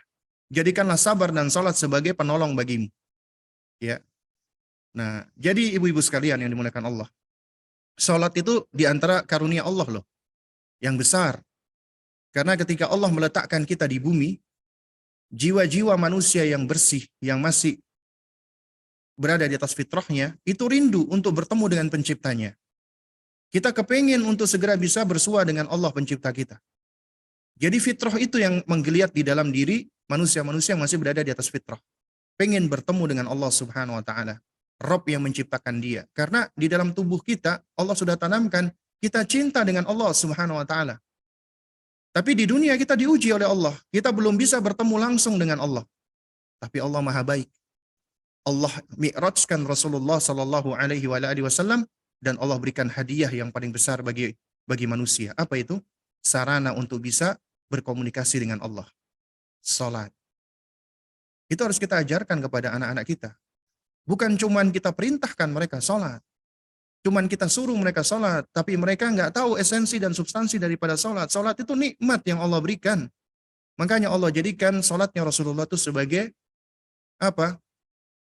Jadikanlah sabar dan salat sebagai penolong bagimu. Ya. Nah, jadi ibu-ibu sekalian yang dimuliakan Allah, salat itu di antara karunia Allah loh, yang besar. Karena ketika Allah meletakkan kita di bumi, jiwa-jiwa manusia yang bersih, yang masih berada di atas fitrahnya, itu rindu untuk bertemu dengan penciptanya. Kita kepingin untuk segera bisa bersua dengan Allah pencipta kita. Jadi fitrah itu yang menggeliat di dalam diri manusia-manusia yang masih berada di atas fitrah. Pengen bertemu dengan Allah Subhanahu wa taala, Rabb yang menciptakan dia. Karena di dalam tubuh kita Allah sudah tanamkan kita cinta dengan Allah Subhanahu wa taala. Tapi di dunia kita diuji oleh Allah. Kita belum bisa bertemu langsung dengan Allah. Tapi Allah Maha baik. Allah mi'rajkan Rasulullah sallallahu alaihi wasallam dan Allah berikan hadiah yang paling besar bagi manusia. Apa itu? Sarana untuk bisa berkomunikasi dengan Allah. Salat. Itu harus kita ajarkan kepada anak-anak kita. Bukan cuman kita perintahkan mereka salat. Cuman kita suruh mereka salat, tapi mereka nggak tahu esensi dan substansi daripada salat. Salat itu nikmat yang Allah berikan. Makanya Allah jadikan salatnya Rasulullah itu sebagai apa?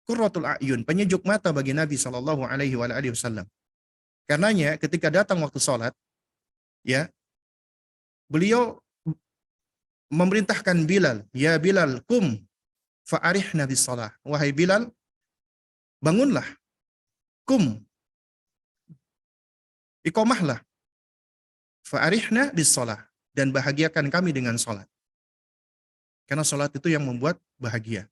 Qurratul a'yun, penyejuk mata bagi Nabi sallallahu alaihi wasallam. Karenanya ketika datang waktu salat, ya, beliau memerintahkan Bilal, ya Bilal, kum fa'arihna bis shalah. Wahai Bilal, bangunlah, kum, iqamahlah, fa'arihna bis shalah, dan bahagiakan kami dengan salat. Karena salat itu yang membuat bahagia.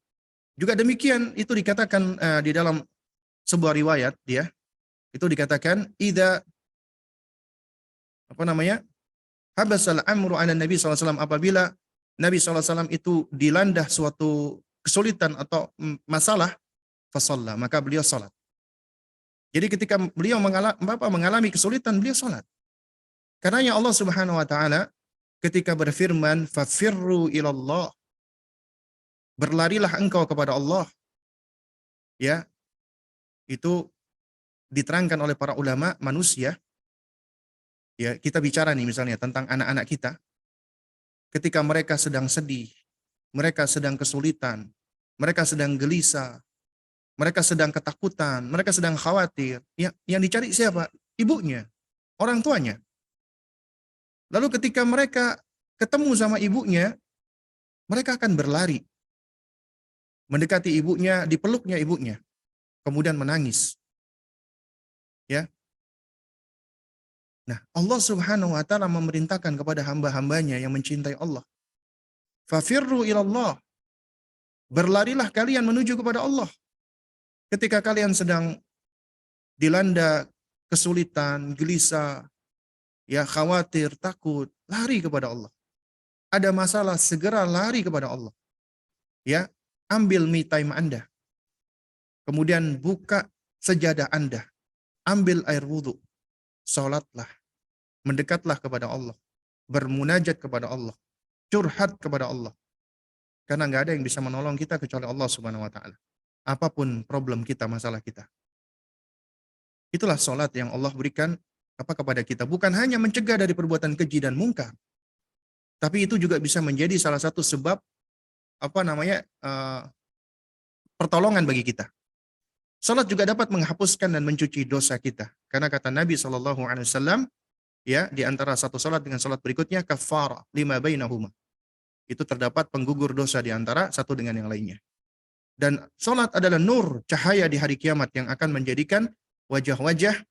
Juga demikian itu dikatakan di dalam sebuah riwayat, ya, itu dikatakan habasal amru ala Nabi SAW, apabila Nabi SAW itu dilanda suatu kesulitan atau masalah, fasalla, maka beliau salat. Jadi ketika beliau mengalami kesulitan, beliau salat. Karenanya Allah Subhanahu wa taala ketika berfirman, fafirru ilallah, berlarilah engkau kepada Allah. Ya, itu diterangkan oleh para ulama manusia. Ya, kita bicara nih misalnya tentang anak-anak kita. Ketika mereka sedang sedih, mereka sedang kesulitan, mereka sedang gelisah, mereka sedang ketakutan, mereka sedang khawatir. Ya, yang dicari siapa? Ibunya, orang tuanya. Lalu ketika mereka ketemu sama ibunya, mereka akan berlari. Mendekati ibunya, dipeluknya ibunya. Kemudian menangis. Ya. Nah, Allah Subhanahu wa taala memerintahkan kepada hamba-hambanya yang mencintai Allah. Fafirru ilallah. Berlarilah kalian menuju kepada Allah. Ketika kalian sedang dilanda kesulitan, gelisah, ya khawatir, takut, lari kepada Allah. Ada masalah, segera lari kepada Allah. Ya, ambil me time Anda. Kemudian buka sejadah Anda. Ambil air wudhu. Salatlah. Mendekatlah kepada Allah. Bermunajat kepada Allah. Curhat kepada Allah. Karena nggak ada yang bisa menolong kita kecuali Allah Subhanahu wa taala. Apapun problem kita, masalah kita. Itulah salat yang Allah berikan kepada kita. Bukan hanya mencegah dari perbuatan keji dan mungkar. Tapi itu juga bisa menjadi salah satu sebab pertolongan bagi kita. Salat juga dapat menghapuskan dan mencuci dosa kita. Karena kata Nabi SAW, ya, di antara satu salat dengan salat berikutnya, kafara lima bainahuma. Itu terdapat penggugur dosa di antara satu dengan yang lainnya. Dan salat adalah nur, cahaya di hari kiamat yang akan menjadikan wajah-wajah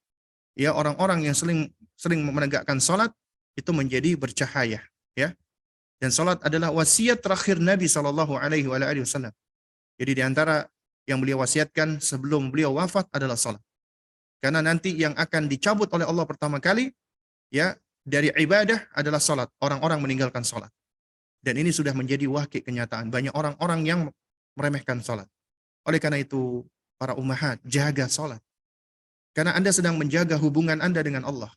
ya orang-orang yang sering menegakkan salat itu menjadi bercahaya, ya. Dan salat adalah wasiat terakhir Nabi sallallahu alaihi wasallam. Jadi di antara yang beliau wasiatkan sebelum beliau wafat adalah salat. Karena nanti yang akan dicabut oleh Allah pertama kali ya dari ibadah adalah salat. Orang-orang meninggalkan salat. Dan ini sudah menjadi wakil kenyataan. Banyak orang-orang yang meremehkan salat. Oleh karena itu, para ummahat, jaga salat. Karena Anda sedang menjaga hubungan Anda dengan Allah.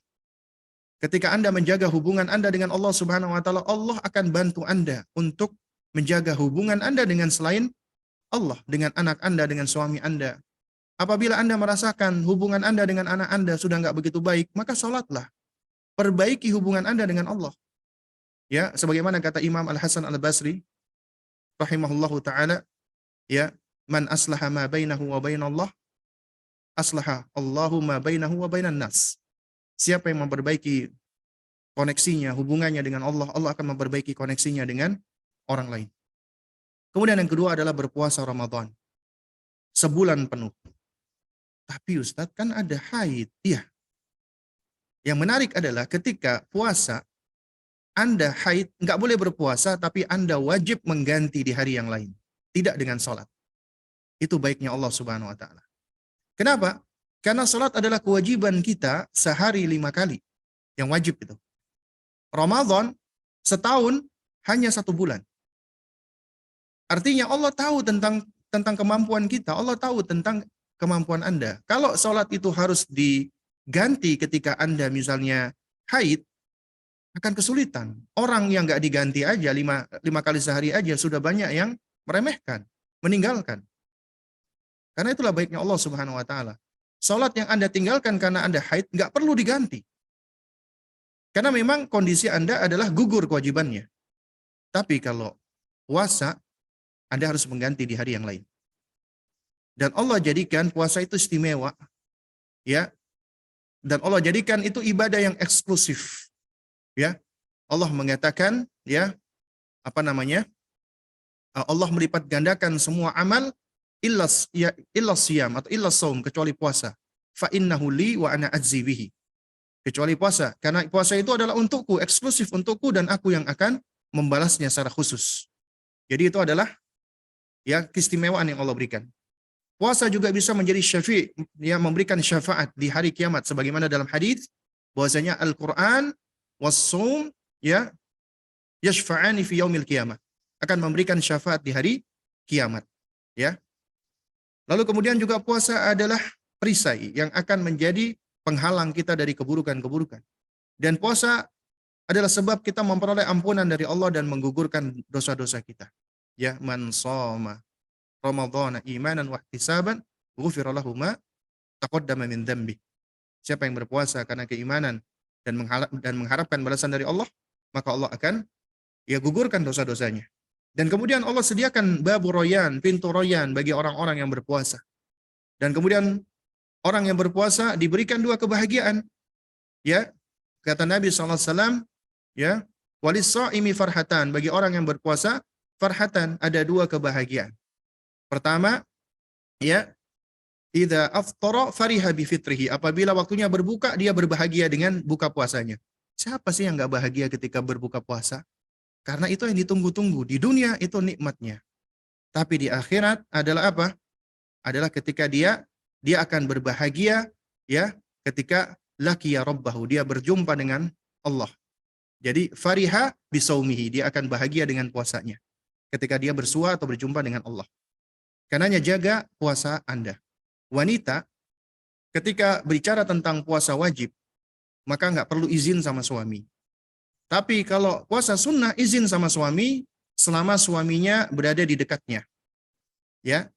Ketika Anda menjaga hubungan Anda dengan Allah Subhanahu wa taala, Allah akan bantu Anda untuk menjaga hubungan Anda dengan selain Allah, dengan anak Anda, dengan suami Anda. Apabila Anda merasakan hubungan Anda dengan anak Anda sudah nggak begitu baik, maka salatlah. Perbaiki hubungan Anda dengan Allah. Ya, sebagaimana kata Imam Al-Hasan Al-Basri rahimahullahu taala, ya, man aslaha ma bainahu wa bainallah, aslaha Allahu ma bainahu wa bainan nas. Siapa yang memperbaiki koneksinya, hubungannya dengan Allah, Allah akan memperbaiki koneksinya dengan orang lain. Kemudian yang kedua adalah berpuasa Ramadan. Sebulan penuh. Tapi Ustadz kan ada haid. Iya. Yang menarik adalah ketika puasa, Anda haid, nggak boleh berpuasa, tapi Anda wajib mengganti di hari yang lain. Tidak dengan sholat. Itu baiknya Allah Subhanahu wa Ta'ala. Kenapa? Karena sholat adalah kewajiban kita sehari 5 kali. Yang wajib itu. Ramadan setahun hanya 1 bulan. Artinya Allah tahu tentang kemampuan kita. Allah tahu tentang kemampuan Anda. Kalau sholat itu harus diganti ketika Anda misalnya haid, akan kesulitan. Orang yang nggak diganti aja 5 kali sehari aja sudah banyak yang meremehkan, meninggalkan. Karena itulah baiknya Allah Subhanahu wa Ta'ala. Sholat yang Anda tinggalkan karena Anda haid nggak perlu diganti. Karena memang kondisi Anda adalah gugur kewajibannya. Tapi kalau puasa, Anda harus mengganti di hari yang lain. Dan Allah jadikan puasa itu istimewa, ya. Dan Allah jadikan itu ibadah yang eksklusif, ya. Allah mengatakan, ya, Allah melipat gandakan semua amal illas siyam atau illas saum, kecuali puasa. Fa innahu li wa ana ajzi bihi. Kecuali puasa, karena puasa itu adalah untukku, eksklusif untukku, dan aku yang akan membalasnya secara khusus. Jadi itu adalah ya keistimewaan yang Allah berikan. Puasa juga bisa menjadi syafi', yang memberikan syafaat di hari kiamat, sebagaimana dalam hadis bahwasanya Al-Qur'an was-shaum ya yashfa'ani fi yaumil qiyamah, akan memberikan syafaat di hari kiamat, ya. Lalu kemudian juga puasa adalah perisai yang akan menjadi penghalang kita dari keburukan-keburukan. Dan puasa adalah sebab kita memperoleh ampunan dari Allah dan menggugurkan dosa-dosa kita. Ya, man shoma Ramadhana imanan wa ihtisaban, ghufira lahu ma taqaddama min dzambi. Siapa yang berpuasa karena keimanan dan mengharapkan balasan dari Allah, maka Allah akan ya gugurkan dosa-dosanya. Dan kemudian Allah sediakan babu royan, pintu royan bagi orang-orang yang berpuasa. Dan kemudian orang yang berpuasa diberikan 2 kebahagiaan. Ya, kata Nabi SAW, ya, walis-shaimi farhatan, bagi orang yang berpuasa farhatan, ada 2 kebahagiaan. Pertama, ya, idza aftara fariha bi fitrihi, apabila waktunya berbuka dia berbahagia dengan buka puasanya. Siapa sih yang enggak bahagia ketika berbuka puasa? Karena itu yang ditunggu-tunggu. Di dunia itu nikmatnya. Tapi di akhirat adalah apa? Adalah ketika dia akan berbahagia, ya, ketika laqiya rabbahu, dia berjumpa dengan Allah. Jadi fariha bisaumihi, dia akan bahagia dengan puasanya ketika dia bersua atau berjumpa dengan Allah. Karenanya jaga puasa Anda. Wanita ketika bicara tentang puasa wajib, maka nggak perlu izin sama suami. Tapi kalau puasa sunnah, izin sama suami selama suaminya berada di dekatnya. Ya,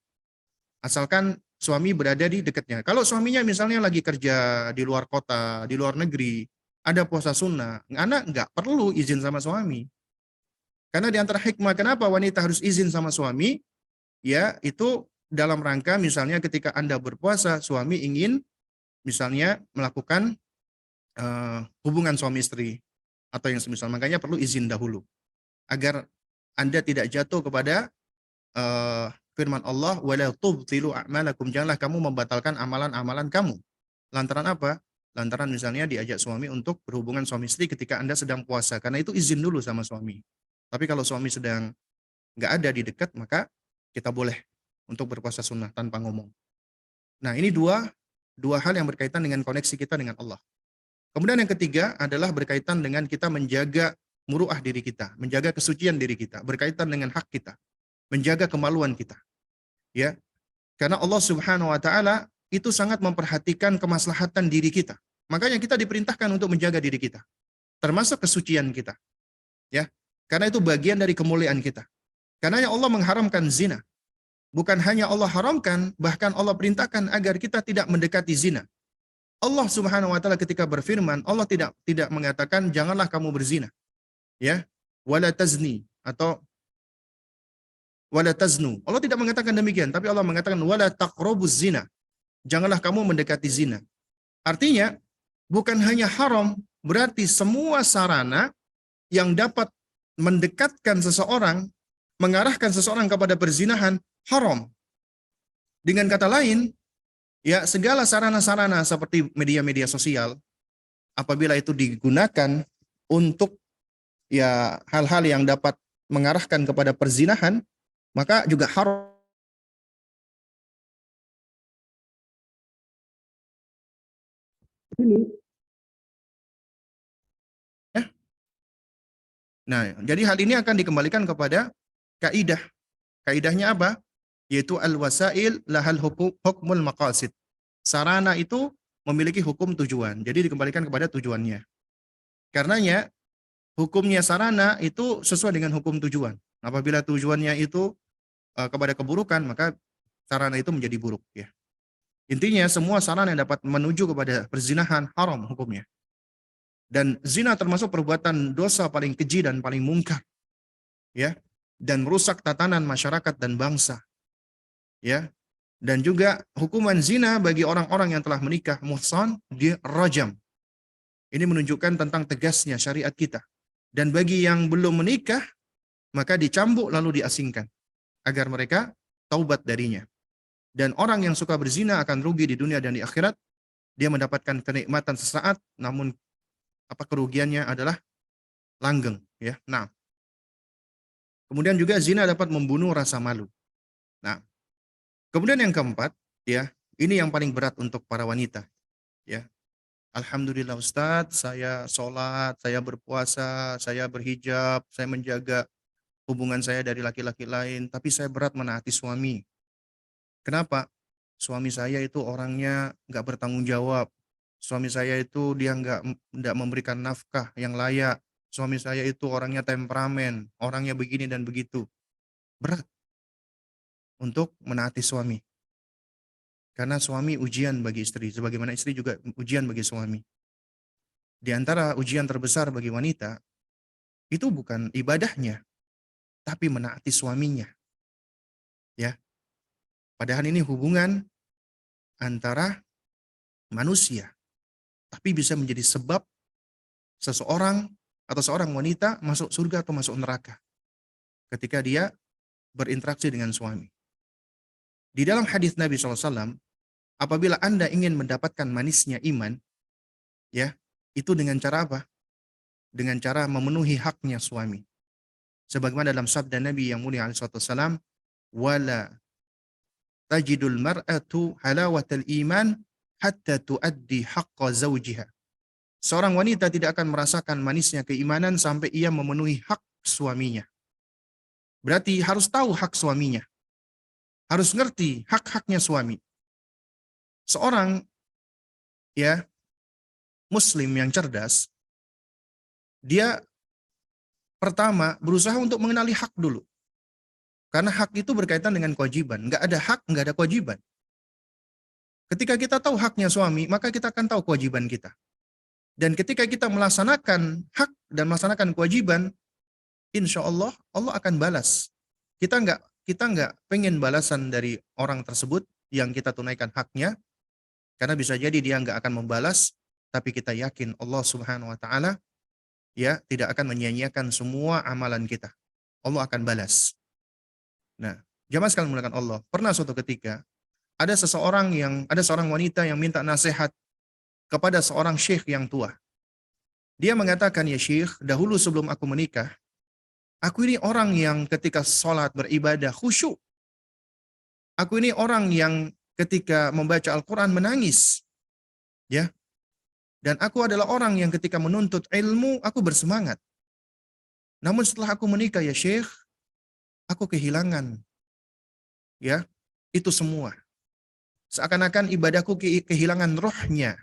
asalkan suami berada di dekatnya. Kalau suaminya misalnya lagi kerja di luar kota, di luar negeri, ada puasa sunnah, anak nggak perlu izin sama suami. Karena di antara hikmah kenapa wanita harus izin sama suami, ya, itu dalam rangka misalnya ketika Anda berpuasa, suami ingin misalnya melakukan hubungan suami istri atau yang semisal, makanya perlu izin dahulu agar Anda tidak jatuh kepada firman Allah, wala tubtilu a'malakum, janganlah kamu membatalkan amalan-amalan kamu. Lantaran apa? Lantaran misalnya diajak suami untuk berhubungan suami istri ketika Anda sedang puasa, karena itu izin dulu sama suami. Tapi kalau suami sedang nggak ada di dekat, maka kita boleh untuk berpuasa sunnah tanpa ngomong. Nah, ini dua hal yang berkaitan dengan koneksi kita dengan Allah. Kemudian yang ketiga adalah berkaitan dengan kita menjaga muruah diri kita, menjaga kesucian diri kita, berkaitan dengan hak kita, menjaga kemaluan kita. Ya, karena Allah Subhanahu wa taala itu sangat memperhatikan kemaslahatan diri kita. Makanya kita diperintahkan untuk menjaga diri kita, termasuk kesucian kita. Ya, karena itu bagian dari kemuliaan kita. Karena Allah mengharamkan zina. Bukan hanya Allah haramkan, bahkan Allah perintahkan agar kita tidak mendekati zina. Allah Subhanahu wa taala ketika berfirman, Allah tidak mengatakan janganlah kamu berzina. Ya, wala tazni atau wala taznu. Allah tidak mengatakan demikian, tapi Allah mengatakan wala taqrabuz zina. Janganlah kamu mendekati zina. Artinya, bukan hanya haram, berarti semua sarana yang dapat mendekatkan seseorang, mengarahkan seseorang kepada perzinahan, haram. Dengan kata lain, ya segala sarana-sarana seperti media-media sosial, apabila itu digunakan untuk ya hal-hal yang dapat mengarahkan kepada perzinahan, maka juga haram. Ini. Ya. Nah, jadi hal ini akan dikembalikan kepada kaidah. Kaidahnya apa? Yaitu al-wasail lahal hukmul maqasid. Sarana itu memiliki hukum tujuan. Jadi dikembalikan kepada tujuannya. Karenanya hukumnya sarana itu sesuai dengan hukum tujuan. Apabila tujuannya itu kepada keburukan, maka sarana itu menjadi buruk ya. Intinya semua sarana yang dapat menuju kepada perzinahan haram hukumnya. Dan zina termasuk perbuatan dosa paling keji dan paling mungkar. Ya. Dan merusak tatanan masyarakat dan bangsa. Ya. Dan juga hukuman zina bagi orang-orang yang telah menikah muhsan dirajam. Ini menunjukkan tentang tegasnya syariat kita. Dan bagi yang belum menikah, maka dicambuk lalu diasingkan agar mereka taubat darinya. Dan orang yang suka berzina akan rugi di dunia dan di akhirat. Dia mendapatkan kenikmatan sesaat, namun apa kerugiannya adalah langgeng, ya. Nah, kemudian juga zina dapat membunuh rasa malu. Nah, kemudian yang keempat, ya, ini yang paling berat untuk para wanita, ya. Alhamdulillah Ustadz, saya sholat, saya berpuasa, saya berhijab, saya menjaga hubungan saya dari laki-laki lain, tapi saya berat menaati suami. Kenapa? Suami saya itu orangnya nggak bertanggung jawab. Suami saya itu dia nggak memberikan nafkah yang layak. Suami saya itu orangnya temperamen, orangnya begini dan begitu. Berat untuk menaati suami. Karena suami ujian bagi istri, sebagaimana istri juga ujian bagi suami. Di antara ujian terbesar bagi wanita, itu bukan ibadahnya, tapi menaati suaminya. Ya. Padahal ini hubungan antara manusia, tapi bisa menjadi sebab seseorang atau seorang wanita masuk surga atau masuk neraka ketika dia berinteraksi dengan suami. Di dalam hadis Nabi SAW, apabila Anda ingin mendapatkan manisnya iman, ya, itu dengan cara apa? Dengan cara memenuhi haknya suami. Sebagaimana dalam sabda Nabi yang mulia SAW, wala tajidul mar'atu halawatal iman hatta tuaddi haqqa zawjiha. Seorang wanita tidak akan merasakan manisnya keimanan sampai ia memenuhi hak suaminya. Berarti harus tahu hak suaminya. Harus ngerti hak-haknya suami. Seorang ya muslim yang cerdas, dia pertama berusaha untuk mengenali hak dulu. Karena hak itu berkaitan dengan kewajiban. Nggak ada hak, nggak ada kewajiban. Ketika kita tahu haknya suami, maka kita akan tahu kewajiban kita. Dan ketika kita melaksanakan hak dan melaksanakan kewajiban, insya Allah, Allah akan balas. Kita nggak pengen balasan dari orang tersebut yang kita tunaikan haknya, karena bisa jadi dia nggak akan membalas, tapi kita yakin Allah Subhanahu Wa Taala ya tidak akan menyia-nyiakan semua amalan kita. Allah akan balas. Nah, Jamaah sekalian menggunakan Allah. Pernah suatu ketika ada seorang wanita yang minta nasihat kepada seorang syekh yang tua. Dia mengatakan, ya syekh, dahulu sebelum aku menikah, aku ini orang yang ketika sholat beribadah khusyuk. Aku ini orang yang ketika membaca Al-Quran menangis. Ya. Dan aku adalah orang yang ketika menuntut ilmu, aku bersemangat. Namun setelah aku menikah, ya syekh, aku kehilangan ya itu semua. Seakan-akan ibadahku kehilangan rohnya.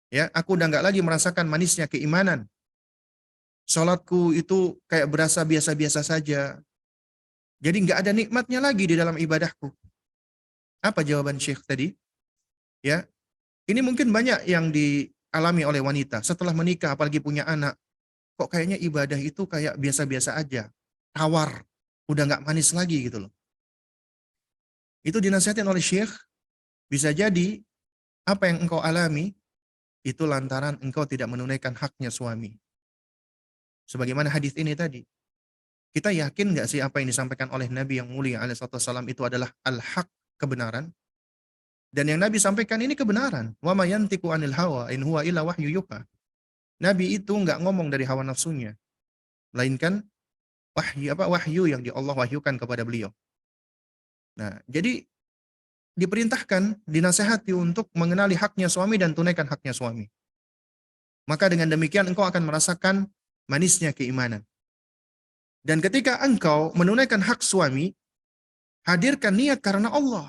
Ya, aku udah nggak lagi merasakan manisnya keimanan. Salatku itu kayak berasa biasa-biasa saja. Jadi nggak ada nikmatnya lagi di dalam ibadahku. Apa jawaban Syekh tadi? Ya, ini mungkin banyak yang dialami oleh wanita setelah menikah, apalagi punya anak. Kok kayaknya ibadah itu kayak biasa-biasa aja, tawar, udah nggak manis lagi gitu loh. Itu dinasihatin oleh Syekh, bisa jadi apa yang engkau alami itu lantaran engkau tidak menunaikan haknya suami. Sebagaimana hadis ini tadi. Kita yakin nggak sih apa yang disampaikan oleh Nabi yang mulia alaihissalam itu adalah al-haq, kebenaran? Dan yang Nabi sampaikan ini kebenaran. Wa ma yantiqu anil hawa in huwa illa wahyu yuha. Nabi itu nggak ngomong dari hawa nafsunya, melainkan wahyu yang Allah wahyukan kepada beliau. Nah, jadi diperintahkan, dinasehati untuk mengenali haknya suami dan tunaikan haknya suami. Maka dengan demikian engkau akan merasakan manisnya keimanan. Dan ketika engkau menunaikan hak suami, hadirkan niat karena Allah.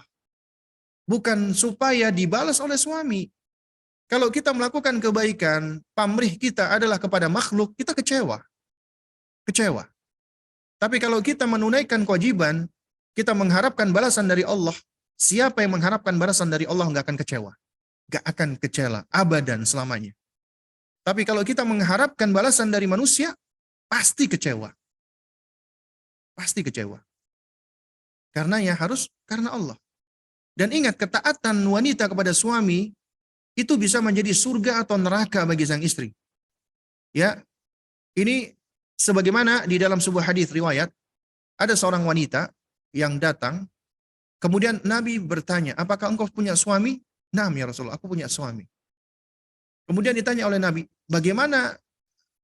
Bukan supaya dibalas oleh suami. Kalau kita melakukan kebaikan, pamrih kita adalah kepada makhluk, kita kecewa. Kecewa. Tapi kalau kita menunaikan kewajiban, kita mengharapkan balasan dari Allah. Siapa yang mengharapkan balasan dari Allah nggak akan kecewa. Nggak akan kecewa, abadan selamanya. Tapi kalau kita mengharapkan balasan dari manusia, pasti kecewa. Pasti kecewa. Karena ya harus karena Allah. Dan ingat, ketaatan wanita kepada suami itu bisa menjadi surga atau neraka bagi sang istri. Ya, ini sebagaimana di dalam sebuah hadis riwayat, ada seorang wanita yang datang, kemudian Nabi bertanya, apakah engkau punya suami? Naam ya Rasulullah, aku punya suami. Kemudian ditanya oleh Nabi, bagaimana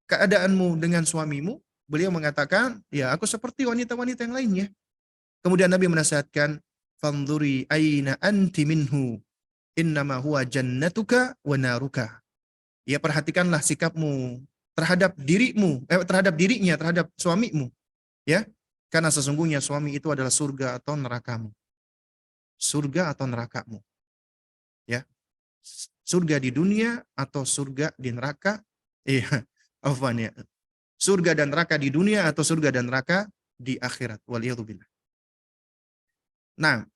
keadaanmu dengan suamimu? Beliau mengatakan, ya aku seperti wanita-wanita yang lainnya. Kemudian Nabi menasihatkan, fanzuri aina anti minhu, innama huwa jannatuka wa naruka. Ya, perhatikanlah sikapmu terhadap dirimu, terhadap dirinya, terhadap suamimu. Ya, karena sesungguhnya suami itu adalah surga atau nerakamu. Surga atau nerakamu. Ya, surga di dunia atau surga di neraka. Iya, afwan ya. Surga dan neraka di dunia atau surga dan neraka di akhirat. Waliyadzubillah. Nah,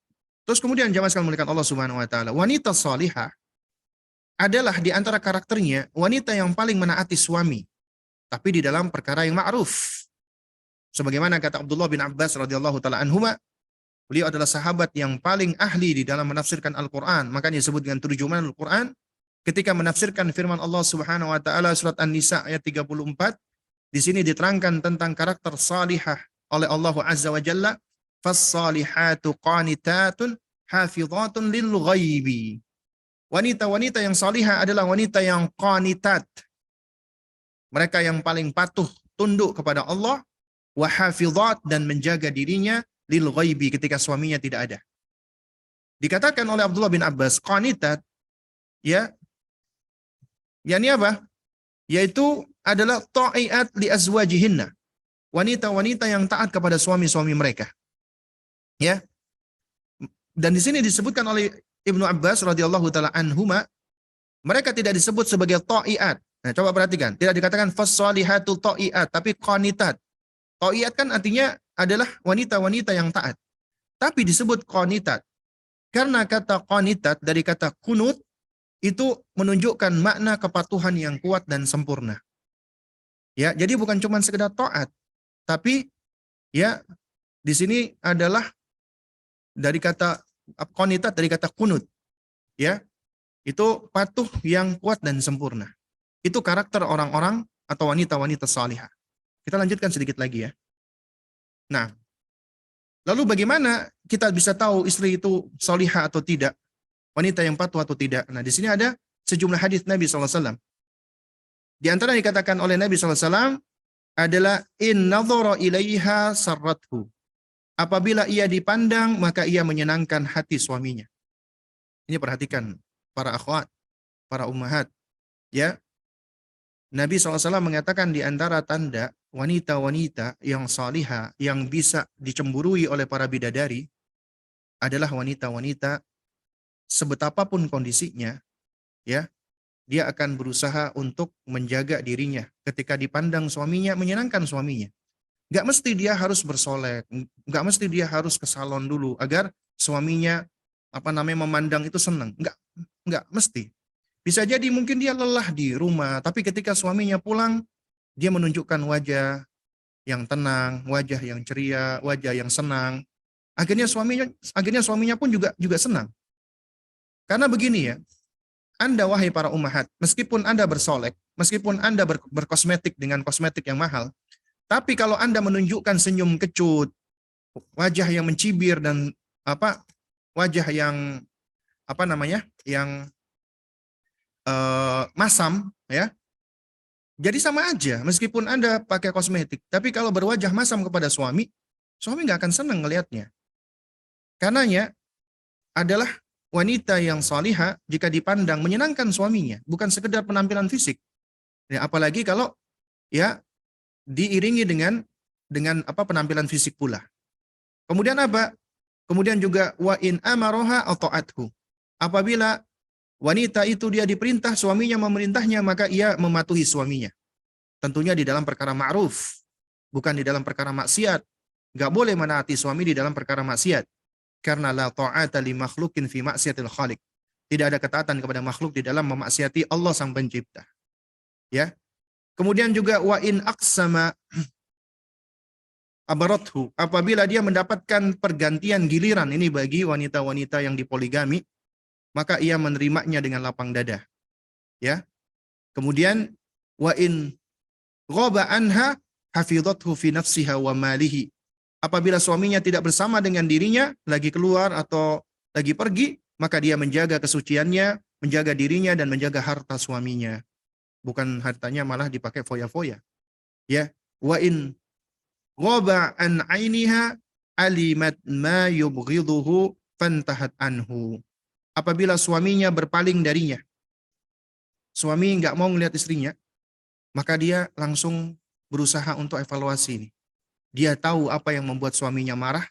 terus kemudian jamaah sekalian muliakan Allah Subhanahu wa taala, wanita salihah adalah di antara karakternya wanita yang paling menaati suami, tapi di dalam perkara yang ma'ruf. Sebagaimana kata Abdullah bin Abbas radhiyallahu taala anhuma, beliau adalah sahabat yang paling ahli di dalam menafsirkan Al-Qur'an, makanya disebut dengan turjuman Al-Qur'an ketika menafsirkan firman Allah Subhanahu wa taala surat An-Nisa ayat 34. Di sini diterangkan tentang karakter salihah oleh Allah Azza wa Jalla, fas-salihatu qanitatun hafizatun lil ghaibi. Wanita-wanita yang salihah adalah wanita yang qanitat. Mereka yang paling patuh, tunduk kepada Allah, wa hafizat, dan menjaga dirinya lil ghaibi ketika suaminya tidak ada. Dikatakan oleh Abdullah bin Abbas, qanitat ya, yakni apa? Yaitu adalah ta'iat li azwajihinna. Wanita-wanita yang taat kepada suami-suami mereka. Ya. Dan di sini disebutkan oleh Ibnu Abbas radhiyallahu taala anhuma, mereka tidak disebut sebagai ta'iat. Nah, coba perhatikan, tidak dikatakan fas-salihatu ta'iat, tapi qanitat. Ta'iat kan artinya adalah wanita-wanita yang taat. Tapi disebut qanitat. Karena kata qanitat dari kata kunut itu menunjukkan makna kepatuhan yang kuat dan sempurna. Ya, jadi bukan cuma sekedar taat, tapi ya di sini adalah dari kata qanitat dari kata kunut. Ya. Itu patuh yang kuat dan sempurna. Itu karakter orang-orang atau wanita-wanita salihah. Kita lanjutkan sedikit lagi ya. Nah, Lalu bagaimana kita bisa tahu istri itu solihah atau tidak, wanita yang patuh atau tidak? Nah, di sini ada sejumlah hadis Nabi SAW. Di antara yang dikatakan oleh Nabi SAW adalah in nadhara ilaiha sarrathu. Apabila ia dipandang, maka ia menyenangkan hati suaminya. Ini perhatikan para akhwat, para ummahat. Ya, Nabi SAW mengatakan di antara tanda wanita-wanita yang salihah, yang bisa dicemburui oleh para bidadari, adalah wanita-wanita sebetapapun kondisinya, ya, dia akan berusaha untuk menjaga dirinya ketika dipandang suaminya, menyenangkan suaminya. Nggak mesti dia harus bersolek, nggak mesti dia harus ke salon dulu agar suaminya memandang itu senang. Nggak mesti. Bisa jadi mungkin dia lelah di rumah, tapi ketika suaminya pulang, dia menunjukkan wajah yang tenang, wajah yang ceria, wajah yang senang. Akhirnya suaminya pun juga senang. Karena begini ya, Anda wahai para ummahat, meskipun Anda bersolek, meskipun Anda berkosmetik dengan kosmetik yang mahal, tapi kalau Anda menunjukkan senyum kecut, wajah yang mencibir dan wajah yang yang masam, ya. Jadi sama aja, meskipun Anda pakai kosmetik, tapi kalau berwajah masam kepada suami, suami nggak akan senang ngelihatnya. Karenanya adalah wanita yang salihah jika dipandang menyenangkan suaminya, bukan sekedar penampilan fisik. Ya, apalagi kalau ya diiringi dengan penampilan fisik pula. Kemudian apa? Kemudian juga wa in amaroha ata'athu. Apabila wanita itu dia diperintah, suaminya memerintahnya, maka ia mematuhi suaminya. Tentunya di dalam perkara ma'ruf, bukan di dalam perkara maksiat. Enggak boleh menaati suami di dalam perkara maksiat. Karena la ta'ata li makhlukin fi maksiatil khaliq. Tidak ada ketaatan kepada makhluk di dalam memaksiati Allah sang pencipta. Ya. Kemudian juga wa in aqsama abarathu, apabila dia mendapatkan pergantian giliran, ini bagi wanita-wanita yang dipoligami, maka ia menerimanya dengan lapang dada. Ya. Kemudian wa in ghaba anha hafizathu fi nafsiha wa malihi. Apabila suaminya tidak bersama dengan dirinya, lagi keluar atau lagi pergi, maka dia menjaga kesuciannya, menjaga dirinya dan menjaga harta suaminya. Bukan hartanya malah dipakai foya-foya. Ya, wa in ghaba an ainiha alimat ma yubghiduhu fantahat anhu. Apabila suaminya berpaling darinya, suami nggak mau melihat istrinya, maka dia langsung berusaha untuk evaluasi ini. Dia tahu apa yang membuat suaminya marah,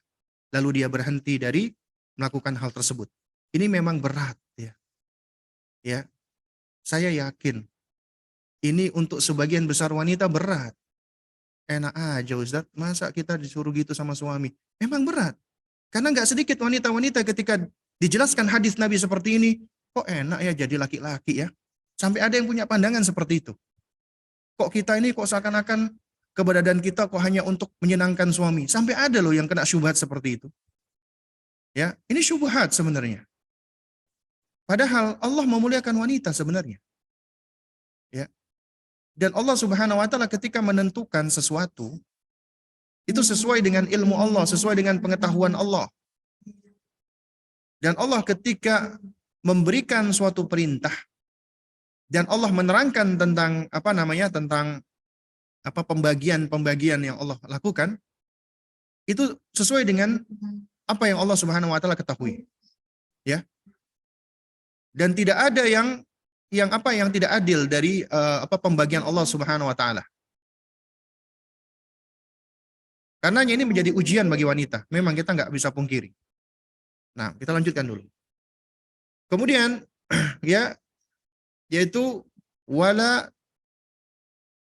lalu dia berhenti dari melakukan hal tersebut. Ini memang berat, ya. Ya, saya yakin ini untuk sebagian besar wanita berat. Enak aja Ustadz, masa kita disuruh gitu sama suami? Memang berat. Karena nggak sedikit wanita-wanita ketika dijelaskan hadis Nabi seperti ini, kok enak ya jadi laki-laki ya? Sampai ada yang punya pandangan seperti itu. Kok kita ini kok seakan-akan keberadaan kita kok hanya untuk menyenangkan suami. Sampai ada loh yang kena syubhat seperti itu. Ya, ini syubhat sebenarnya. Padahal Allah memuliakan wanita sebenarnya. Ya. Dan Allah Subhanahu wa taala ketika menentukan sesuatu itu sesuai dengan ilmu Allah, sesuai dengan pengetahuan Allah. Dan Allah ketika memberikan suatu perintah dan Allah menerangkan tentang pembagian yang Allah lakukan, itu sesuai dengan apa yang Allah Subhanahu wa taala ketahui. Ya. Dan tidak ada yang tidak adil dari pembagian Allah Subhanahu wa taala. Karena ini menjadi ujian bagi wanita. Memang kita nggak bisa pungkiri. Nah, kita lanjutkan dulu. Kemudian ya, yaitu wala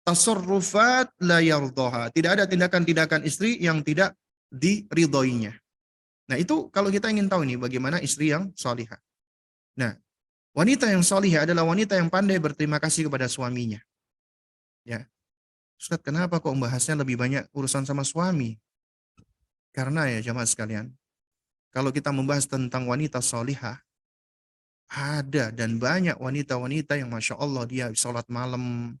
tasarrufat la yardhaha. Tidak ada tindakan-tindakan istri yang tidak diridhoinya. Nah, itu kalau kita ingin tahu nih bagaimana istri yang salihah. Nah, wanita yang salihah adalah wanita yang pandai berterima kasih kepada suaminya. Ya. Ustaz, kenapa kok membahasnya lebih banyak urusan sama suami? Karena ya jamaah sekalian, kalau kita membahas tentang wanita salihah, ada dan banyak wanita-wanita yang Masya Allah dia sholat malam,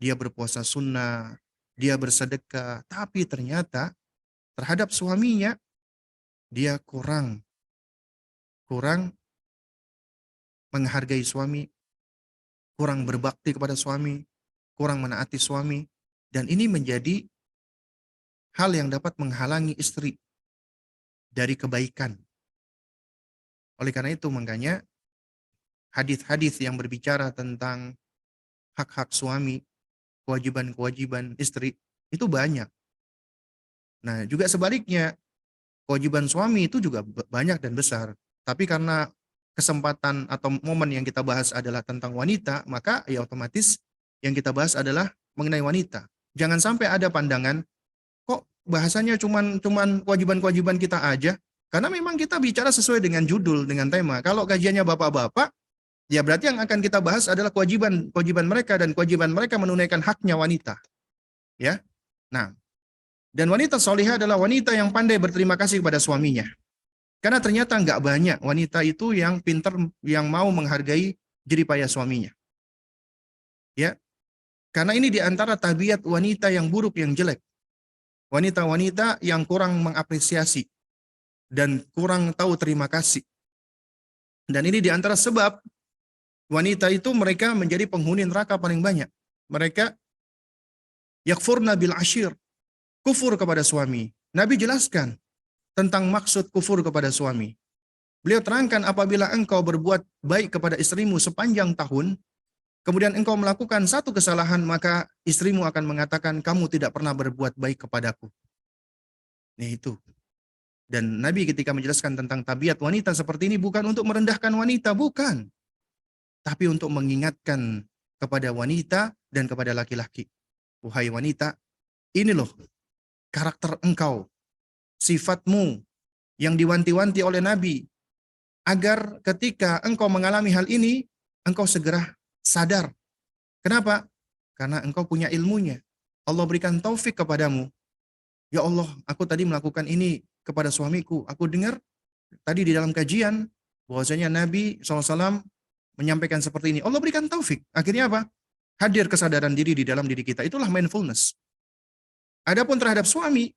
dia berpuasa sunnah, dia bersedekah, tapi ternyata terhadap suaminya dia kurang menghargai suami, kurang berbakti kepada suami, kurang menaati suami, dan ini menjadi hal yang dapat menghalangi istri dari kebaikan. Oleh karena itu, makanya hadis-hadis yang berbicara tentang hak-hak suami, kewajiban-kewajiban istri, itu banyak. Nah, juga sebaliknya, kewajiban suami itu juga banyak dan besar. Tapi karena kesempatan atau momen yang kita bahas adalah tentang wanita, maka ya otomatis yang kita bahas adalah mengenai wanita. Jangan sampai ada pandangan, kok bahasanya cuman kewajiban-kewajiban kita aja? Karena memang kita bicara sesuai dengan judul, dengan tema. Kalau kajiannya bapak-bapak, ya berarti yang akan kita bahas adalah kewajiban mereka, dan kewajiban mereka menunaikan haknya wanita. Ya, nah, dan wanita solihah adalah wanita yang pandai berterima kasih kepada suaminya. Karena ternyata nggak banyak wanita itu yang pintar, yang mau menghargai jeripaya suaminya. Ya, karena ini diantara tabiat wanita yang buruk, yang jelek. Wanita-wanita yang kurang mengapresiasi dan kurang tahu terima kasih. Dan ini diantara sebab wanita itu mereka menjadi penghuni neraka paling banyak. Mereka yakfurna bil ashir, kufur kepada suami. Nabi jelaskan tentang maksud kufur kepada suami. Beliau terangkan, apabila engkau berbuat baik kepada istrimu sepanjang tahun, kemudian engkau melakukan satu kesalahan, maka istrimu akan mengatakan, kamu tidak pernah berbuat baik kepadaku. Nah itu. Dan Nabi ketika menjelaskan tentang tabiat wanita seperti ini, bukan untuk merendahkan wanita, bukan. Tapi untuk mengingatkan kepada wanita dan kepada laki-laki. Wahai wanita, ini loh karakter engkau, sifatmu yang diwanti-wanti oleh Nabi, agar ketika engkau mengalami hal ini, engkau segera sadar. Kenapa? Karena engkau punya ilmunya. Allah berikan taufik kepadamu. Ya Allah, aku tadi melakukan ini kepada suamiku. Aku dengar tadi di dalam kajian, bahwasanya Nabi SAW menyampaikan seperti ini. Allah berikan taufik. Akhirnya apa? Hadir kesadaran diri di dalam diri kita. Itulah mindfulness. Adapun terhadap suami,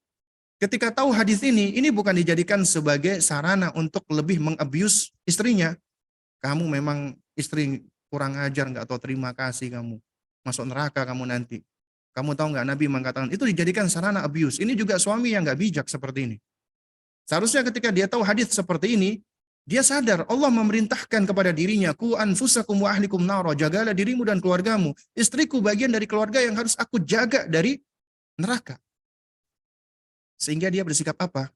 ketika tahu hadis ini bukan dijadikan sebagai sarana untuk lebih mengabuse istrinya. Kamu memang istri kurang ajar, nggak tahu terima kasih kamu. Masuk neraka kamu nanti. Kamu tahu nggak Nabi mengatakan itu dijadikan sarana abuse. Ini juga suami yang nggak bijak seperti ini. Seharusnya ketika dia tahu hadis seperti ini, dia sadar Allah memerintahkan kepada dirinya, ku anfusakum wa ahlikum nara, jagalah dirimu dan keluargamu. Istriku bagian dari keluarga yang harus aku jaga dari neraka. Sehingga dia bersikap apa?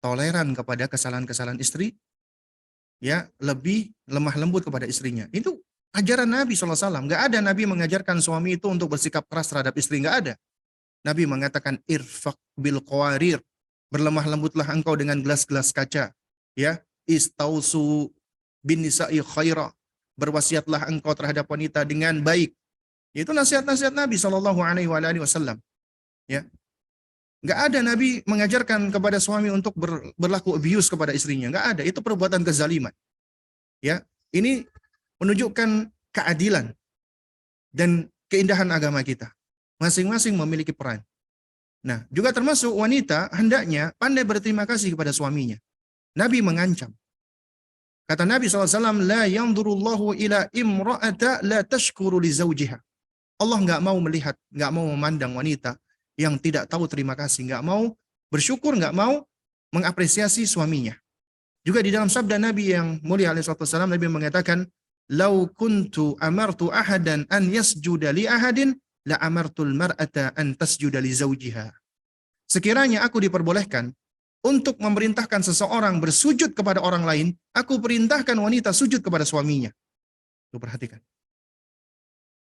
Toleran kepada kesalahan-kesalahan istri, ya, lebih lemah lembut kepada istrinya. Itu ajaran Nabi SAW. Nggak ada Nabi mengajarkan suami itu untuk bersikap keras terhadap istri. Nggak ada. Nabi mengatakan irfaq bil qawarir, berlemah lembutlah engkau dengan gelas-gelas kaca. Ya, istausu bin nisa'i khaira, berwasiatlah engkau terhadap wanita dengan baik. Itu nasihat-nasihat Nabi SAW. Ya, nggak ada Nabi mengajarkan kepada suami untuk berlaku abuse kepada istrinya. Nggak ada. Itu perbuatan kezaliman. Ya, ini menunjukkan keadilan dan keindahan agama kita. Masing-masing memiliki peran. Nah, juga termasuk wanita hendaknya pandai berterima kasih kepada suaminya. Nabi mengancam. Kata Nabi SAW, la yanzurullahu ila imra'ata la tashkuru li zawjiha. Allah nggak mau melihat, nggak mau memandang wanita yang tidak tahu terima kasih, nggak mau bersyukur, nggak mau mengapresiasi suaminya. Juga di dalam sabda Nabi yang mulia alaihi wasallam, Nabi mengatakan, "Lau kuntu amartu ahadan an yasjuda li ahadin, la amartul mar'ata an tasjuda li zawjiha." Sekiranya aku diperbolehkan untuk memerintahkan seseorang bersujud kepada orang lain, aku perintahkan wanita sujud kepada suaminya. Tuh perhatikan.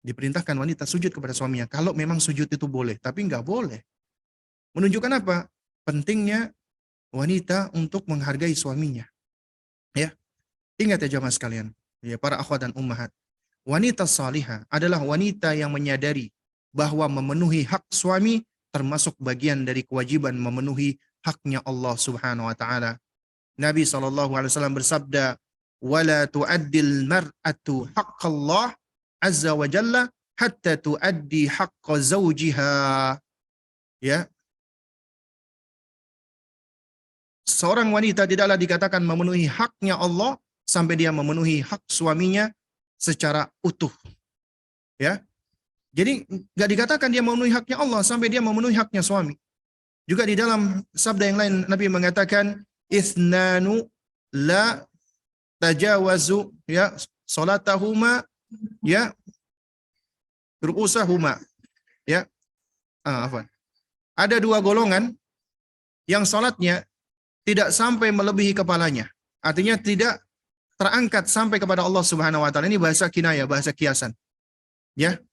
Diperintahkan wanita sujud kepada suaminya. Kalau memang sujud itu boleh, tapi nggak boleh. Menunjukkan apa? Pentingnya wanita untuk menghargai suaminya. Ya, ingat ya jamaah sekalian, ya para akhwat dan ummahat. Wanita salihah adalah wanita yang menyadari bahwa memenuhi hak suami termasuk bagian dari kewajiban memenuhi haknya Allah Subhanahu wa taala. Nabi SAW bersabda, "Wala tu'addil mar'atu haqqallah azza wa jalla hatta tuaddi haqqa zawjiha." Ya. Seorang wanita tidaklah dikatakan memenuhi haknya Allah sampai dia memenuhi hak suaminya secara utuh. Ya, jadi nggak dikatakan dia memenuhi haknya Allah sampai dia memenuhi haknya suami. Juga di dalam sabda yang lain Nabi mengatakan isnanu la tajawazu ya salatahuma ya ru'usahuma ya. Afwan. Ada dua golongan yang salatnya tidak sampai melebihi kepalanya. Artinya tidak terangkat sampai kepada Allah Subhanahu wa taala. Ini bahasa kinayah, bahasa kiasan. Ya.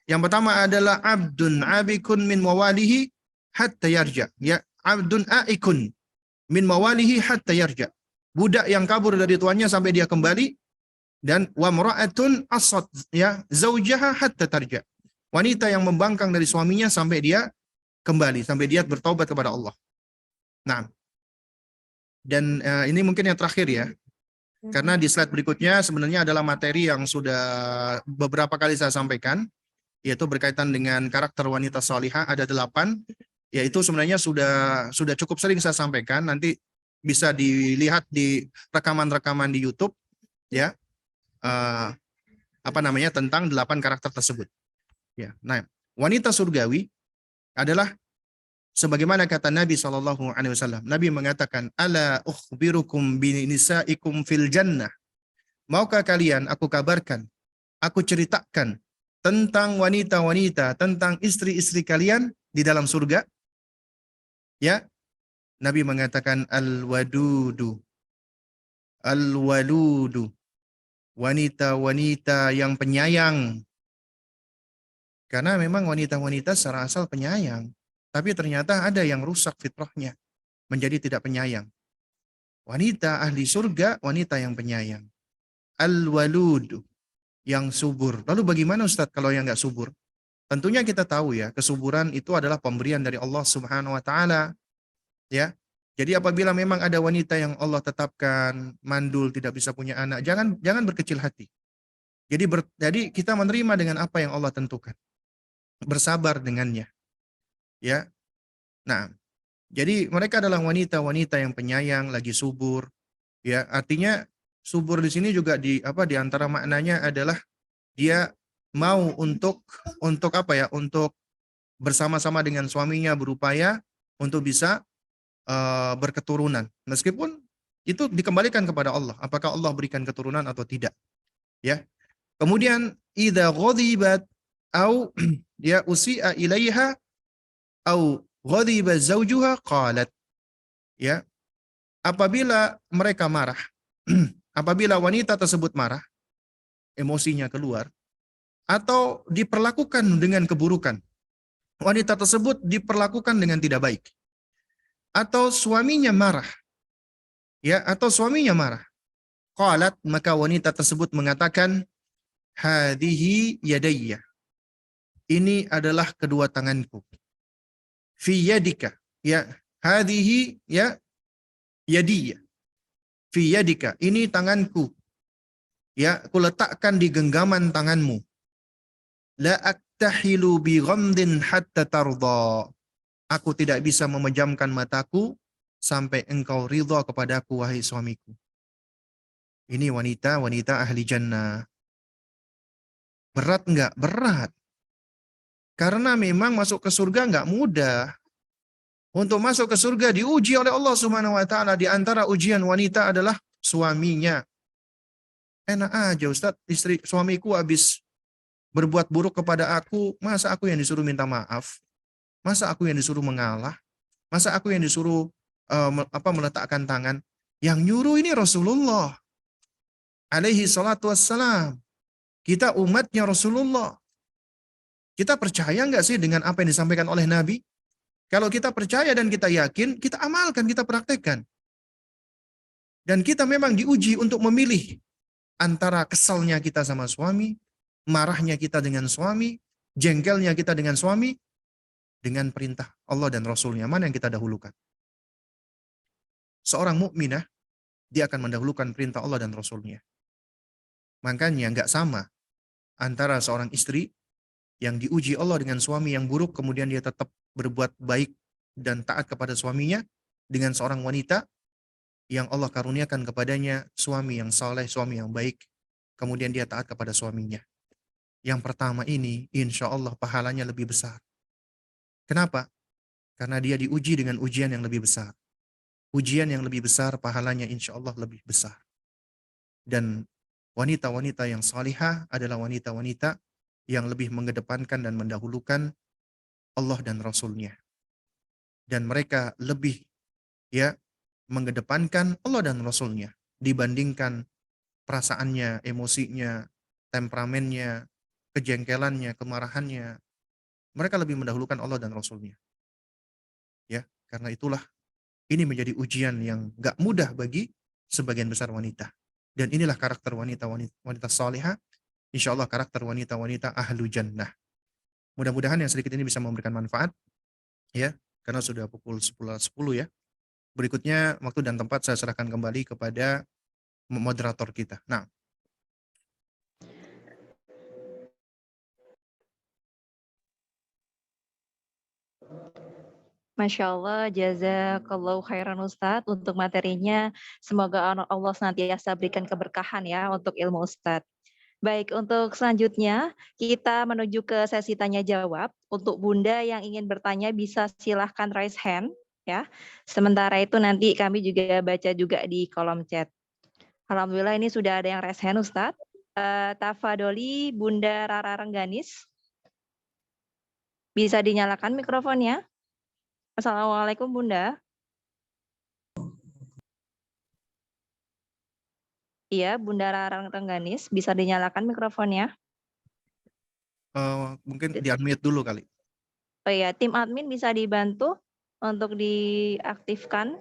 Yang pertama adalah abdun abikun min mawalihi hatta yarja. Ya, abdun aikun min mawalihi hatta yarja. Budak yang kabur dari tuannya sampai dia kembali, dan wa mar'atun asad ya zaujaha hatta tarja. Wanita yang membangkang dari suaminya sampai dia kembali, sampai dia bertaubat kepada Allah. Nah, dan ini mungkin yang terakhir ya. Karena di slide berikutnya sebenarnya adalah materi yang sudah beberapa kali saya sampaikan, yaitu berkaitan dengan karakter wanita salihah. Ada 8, yaitu sebenarnya sudah cukup sering saya sampaikan. Nanti bisa dilihat di rekaman-rekaman di YouTube ya, tentang 8 karakter tersebut. Ya, nah, wanita surgawi adalah sebagaimana kata Nabi SAW. Nabi mengatakan, ala ukhbirukum binisaikum fil jannah. Maukah kalian aku kabarkan, aku ceritakan tentang wanita-wanita, tentang istri-istri kalian di dalam surga? Ya, Nabi mengatakan al-wadudu. Al-waludu. Wanita-wanita yang penyayang. Karena memang wanita-wanita secara asal penyayang. Tapi ternyata ada yang rusak fitrahnya, menjadi tidak penyayang. Wanita ahli surga, wanita yang penyayang. Al-walud, yang subur. Lalu bagaimana Ustadz kalau yang nggak subur? Tentunya kita tahu ya, kesuburan itu adalah pemberian dari Allah Subhanahu wa taala. Ya. Jadi apabila memang ada wanita yang Allah tetapkan mandul, tidak bisa punya anak, jangan berkecil hati. Jadi kita menerima dengan apa yang Allah tentukan. Bersabar dengannya. Ya. Nah, jadi mereka adalah wanita-wanita yang penyayang, lagi subur. Ya, artinya subur di sini juga di antara maknanya adalah dia mau untuk bersama-sama dengan suaminya berupaya untuk bisa berketurunan. Meskipun itu dikembalikan kepada Allah, apakah Allah berikan keturunan atau tidak. Ya. Kemudian idza ghadibat au ya usi'a ilaiha au ghadiba zaujuha qalat. Ya. Apabila mereka marah, apabila wanita tersebut marah, emosinya keluar, atau diperlakukan dengan keburukan, wanita tersebut diperlakukan dengan tidak baik, atau suaminya marah, qalat, maka wanita tersebut mengatakan, hadhihi yadayya, ini adalah kedua tanganku, fi yadika, ya, hadhihi ya yadiyya, fi yadika, ini tanganku, ya, aku letakkan di genggaman tanganmu. La aktahilu bi ghamdin hatta tarda. Aku tidak bisa memejamkan mataku sampai engkau ridha kepadaku, wahai suamiku. Ini wanita ahli jannah. Berat enggak? Berat. Karena memang masuk ke surga enggak mudah. Untuk masuk ke surga diuji oleh Allah Subhanahu wa taala. Di antara ujian wanita adalah suaminya. Enak aja Ustaz, suamiku habis berbuat buruk kepada aku, masa aku yang disuruh minta maaf? Masa aku yang disuruh mengalah? Masa aku yang disuruh meletakkan tangan? Yang nyuruh ini Rasulullah alaihi salatu wassalam. Kita umatnya Rasulullah. Kita percaya nggak sih dengan apa yang disampaikan oleh Nabi? Kalau kita percaya dan kita yakin, kita amalkan, kita praktekkan. Dan kita memang diuji untuk memilih antara kesalnya kita sama suami, marahnya kita dengan suami, jengkelnya kita dengan suami, dengan perintah Allah dan Rasulnya. Mana yang kita dahulukan? Seorang mukminah, dia akan mendahulukan perintah Allah dan Rasulnya. Makanya nggak sama antara seorang istri yang diuji Allah dengan suami yang buruk, kemudian dia tetap berbuat baik dan taat kepada suaminya, dengan seorang wanita yang Allah karuniakan kepadanya suami yang saleh, suami yang baik, kemudian dia taat kepada suaminya. Yang pertama ini, insya Allah pahalanya lebih besar. Kenapa? Karena dia diuji dengan ujian yang lebih besar. Ujian yang lebih besar, pahalanya insya Allah lebih besar. Dan wanita-wanita yang salihah adalah wanita-wanita yang lebih mengedepankan dan mendahulukan Allah dan Rasul-Nya. Dan mereka lebih ya mengedepankan Allah dan Rasul-Nya dibandingkan perasaannya, emosinya, temperamennya, kejengkelannya, kemarahannya. Mereka lebih mendahulukan Allah dan Rasul-Nya. Ya, karena itulah ini menjadi ujian yang gak mudah bagi sebagian besar wanita. Dan inilah karakter wanita salihah, insya Allah karakter wanita-wanita ahlu jannah. Mudah-mudahan yang sedikit ini bisa memberikan manfaat, ya, karena sudah pukul 10 ya. Berikutnya waktu dan tempat saya serahkan kembali kepada moderator kita. Nah, Masya Allah, jazakallahu khairan Ustadz untuk materinya. Semoga Allah senantiasa berikan keberkahan ya untuk ilmu Ustadz. Baik, untuk selanjutnya kita menuju ke sesi tanya jawab. Untuk Bunda yang ingin bertanya bisa silahkan raise hand ya. Sementara itu nanti kami juga baca juga di kolom chat. Alhamdulillah ini sudah ada yang raise hand Ustadz. Tafadoli Bunda Rara Rengganis. Bisa dinyalakan mikrofonnya. Assalamualaikum Bunda. Iya, Bunda Rara Rengganis, bisa dinyalakan mikrofonnya. mungkin di-unmute dulu kali. Oh iya, tim admin bisa dibantu untuk diaktifkan.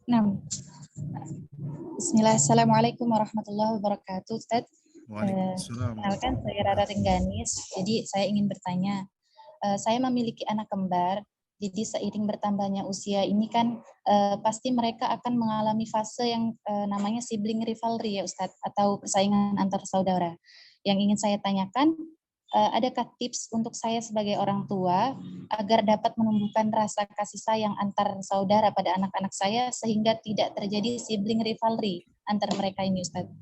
Nah, Bismillah, Assalamualaikum warahmatullahi wabarakatuh, Ustaz. Waalaikumsalam. Kenalkan, saya Rara Rengganis. Jadi saya ingin bertanya, saya memiliki anak kembar. Jadi seiring bertambahnya usia ini kan pasti mereka akan mengalami fase yang namanya sibling rivalry ya Ustadz, atau persaingan antar saudara. Yang ingin saya tanyakan, adakah tips untuk saya sebagai orang tua agar dapat menumbuhkan rasa kasih sayang antar saudara pada anak-anak saya sehingga tidak terjadi sibling rivalry antar mereka ini Ustadz?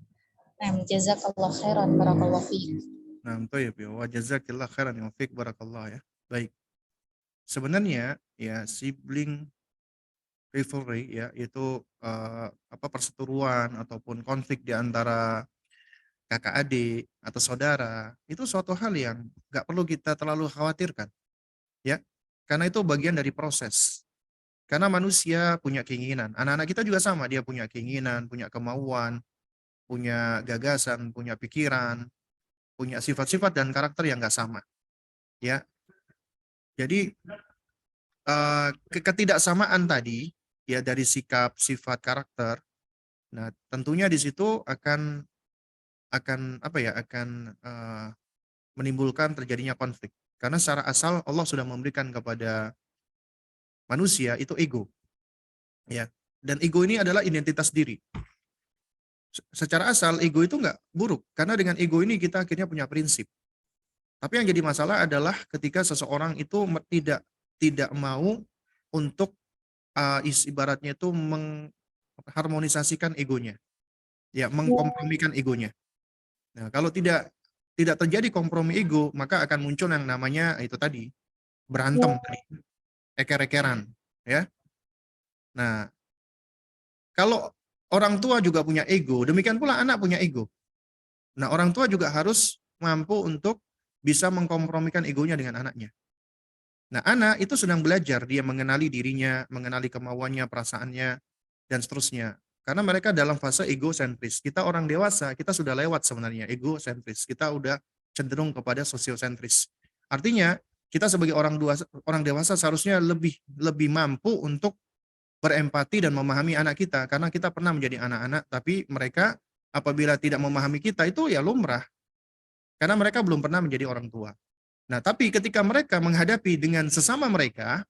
Nah, jazakallah khairan, barakallahu fiik. Nah, toyib ya, wa jazakillah khairan ya, fiik barakallah ya. Baik. Sebenarnya ya sibling rivalry ya itu perseteruan ataupun konflik di antara kakak adik atau saudara itu suatu hal yang nggak perlu kita terlalu khawatirkan ya, karena itu bagian dari proses. Karena manusia punya keinginan, anak-anak kita juga sama, dia punya keinginan, punya kemauan, punya gagasan, punya pikiran, punya sifat-sifat dan karakter yang nggak sama ya. Jadi ketidaksamaan tadi ya dari sikap, sifat, karakter. Nah, tentunya di situ akan menimbulkan terjadinya konflik. Karena secara asal Allah sudah memberikan kepada manusia itu ego. Ya. Dan ego ini adalah identitas diri. Secara asal ego itu enggak buruk, karena dengan ego ini kita akhirnya punya prinsip. Tapi yang jadi masalah adalah ketika seseorang itu tidak mau untuk ibaratnya itu mengharmonisasikan egonya. Ya, mengkompromikan egonya. Nah, kalau tidak terjadi kompromi ego, maka akan muncul yang namanya itu tadi, berantem tadi, eker-ekeran, ya. Nah, kalau orang tua juga punya ego, demikian pula anak punya ego. Nah, orang tua juga harus mampu untuk bisa mengkompromikan egonya dengan anaknya. Nah, anak itu sedang belajar, dia mengenali dirinya, mengenali kemauannya, perasaannya, dan seterusnya. Karena mereka dalam fase egosentris. Kita orang dewasa, kita sudah lewat sebenarnya egosentris. Kita udah cenderung kepada sosiosentris. Artinya, kita sebagai orang dewasa seharusnya lebih mampu untuk berempati dan memahami anak kita. Karena kita pernah menjadi anak-anak, tapi mereka apabila tidak memahami kita itu ya lumrah. Karena mereka belum pernah menjadi orang tua. Nah, tapi ketika mereka menghadapi dengan sesama mereka,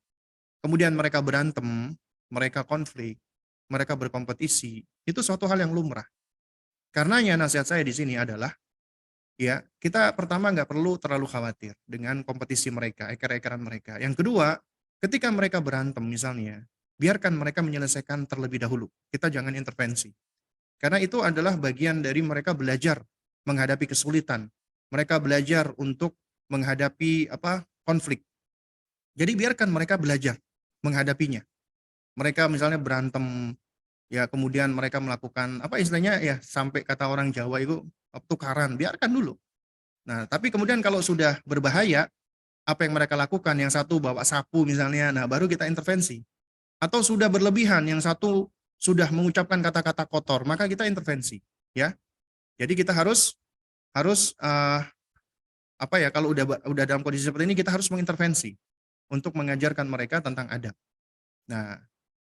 kemudian mereka berantem, mereka konflik, mereka berkompetisi, itu suatu hal yang lumrah. Karenanya nasihat saya di sini adalah, ya kita pertama nggak perlu terlalu khawatir dengan kompetisi mereka, eker-ekeran mereka. Yang kedua, Ketika mereka berantem misalnya, biarkan mereka menyelesaikan terlebih dahulu. Kita jangan intervensi. Karena itu adalah bagian dari mereka belajar menghadapi kesulitan. Mereka belajar untuk menghadapi konflik. Jadi biarkan mereka belajar menghadapinya. Mereka misalnya berantem, ya kemudian mereka melakukan istilahnya ya sampai kata orang Jawa itu tukaran, biarkan dulu. Nah, tapi kemudian kalau sudah berbahaya, apa yang mereka lakukan, yang satu bawa sapu misalnya, nah baru kita intervensi. Atau sudah berlebihan, yang satu sudah mengucapkan kata-kata kotor, maka kita intervensi, ya. Jadi kita harus kalau udah dalam kondisi seperti ini kita harus mengintervensi untuk mengajarkan mereka tentang adab. Nah,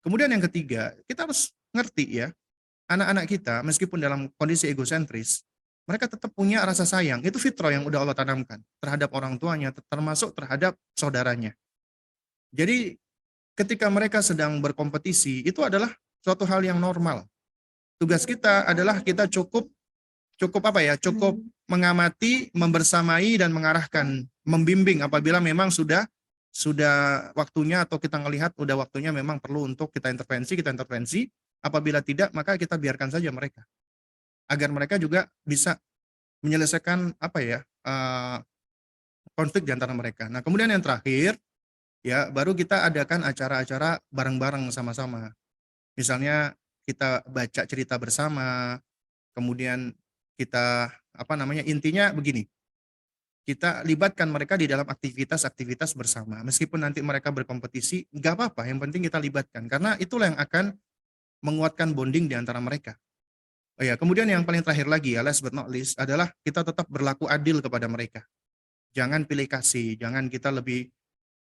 kemudian yang ketiga, kita harus ngerti ya, anak-anak kita meskipun dalam kondisi egosentris, mereka tetap punya rasa sayang. Itu fitrah yang udah Allah tanamkan terhadap orang tuanya, termasuk terhadap saudaranya. Jadi ketika mereka sedang berkompetisi, itu adalah suatu hal yang normal. Tugas kita adalah kita cukup mengamati, membersamai dan mengarahkan, membimbing apabila memang sudah waktunya atau kita melihat udah waktunya memang perlu untuk kita intervensi. Apabila tidak, maka kita biarkan saja mereka. Agar mereka juga bisa menyelesaikan konflik di antara mereka. Nah, kemudian yang terakhir, ya baru kita adakan acara-acara bareng-bareng sama-sama. Misalnya kita baca cerita bersama, kemudian kita intinya begini, kita libatkan mereka di dalam aktivitas-aktivitas bersama. Meskipun nanti mereka berkompetisi, nggak apa-apa, yang penting kita libatkan. Karena itulah yang akan menguatkan bonding di antara mereka. Oh ya, kemudian yang paling terakhir lagi ya, last but not least, adalah kita tetap berlaku adil kepada mereka. Jangan pilih kasih, jangan kita lebih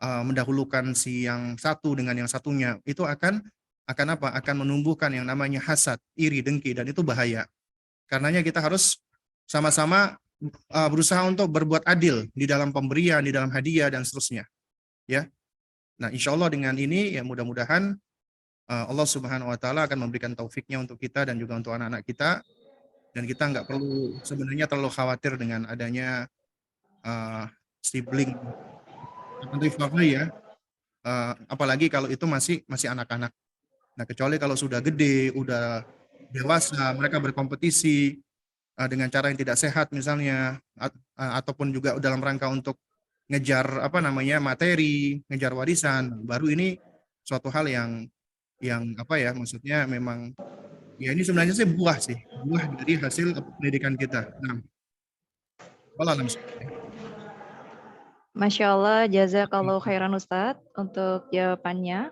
mendahulukan si yang satu dengan yang satunya. Itu akan menumbuhkan yang namanya hasad, iri, dengki, dan itu bahaya. Karenanya kita harus sama-sama berusaha untuk berbuat adil di dalam pemberian, di dalam hadiah, dan seterusnya. Ya. Nah, insya Allah dengan ini ya mudah-mudahan Allah Subhanahu Wa Taala akan memberikan taufiknya untuk kita dan juga untuk anak-anak kita, dan kita nggak perlu sebenarnya terlalu khawatir dengan adanya sibling ya, apalagi kalau itu masih anak-anak. Nah, kecuali kalau sudah gede, udah dewasa, mereka berkompetisi dengan cara yang tidak sehat misalnya, ataupun juga dalam rangka untuk ngejar materi, ngejar warisan, baru ini suatu hal yang maksudnya memang ya ini sebenarnya sih buah dari hasil pendidikan kita. Nah, wallahualam. Masya Allah, jazakallahu khairan Ustadz untuk jawabannya.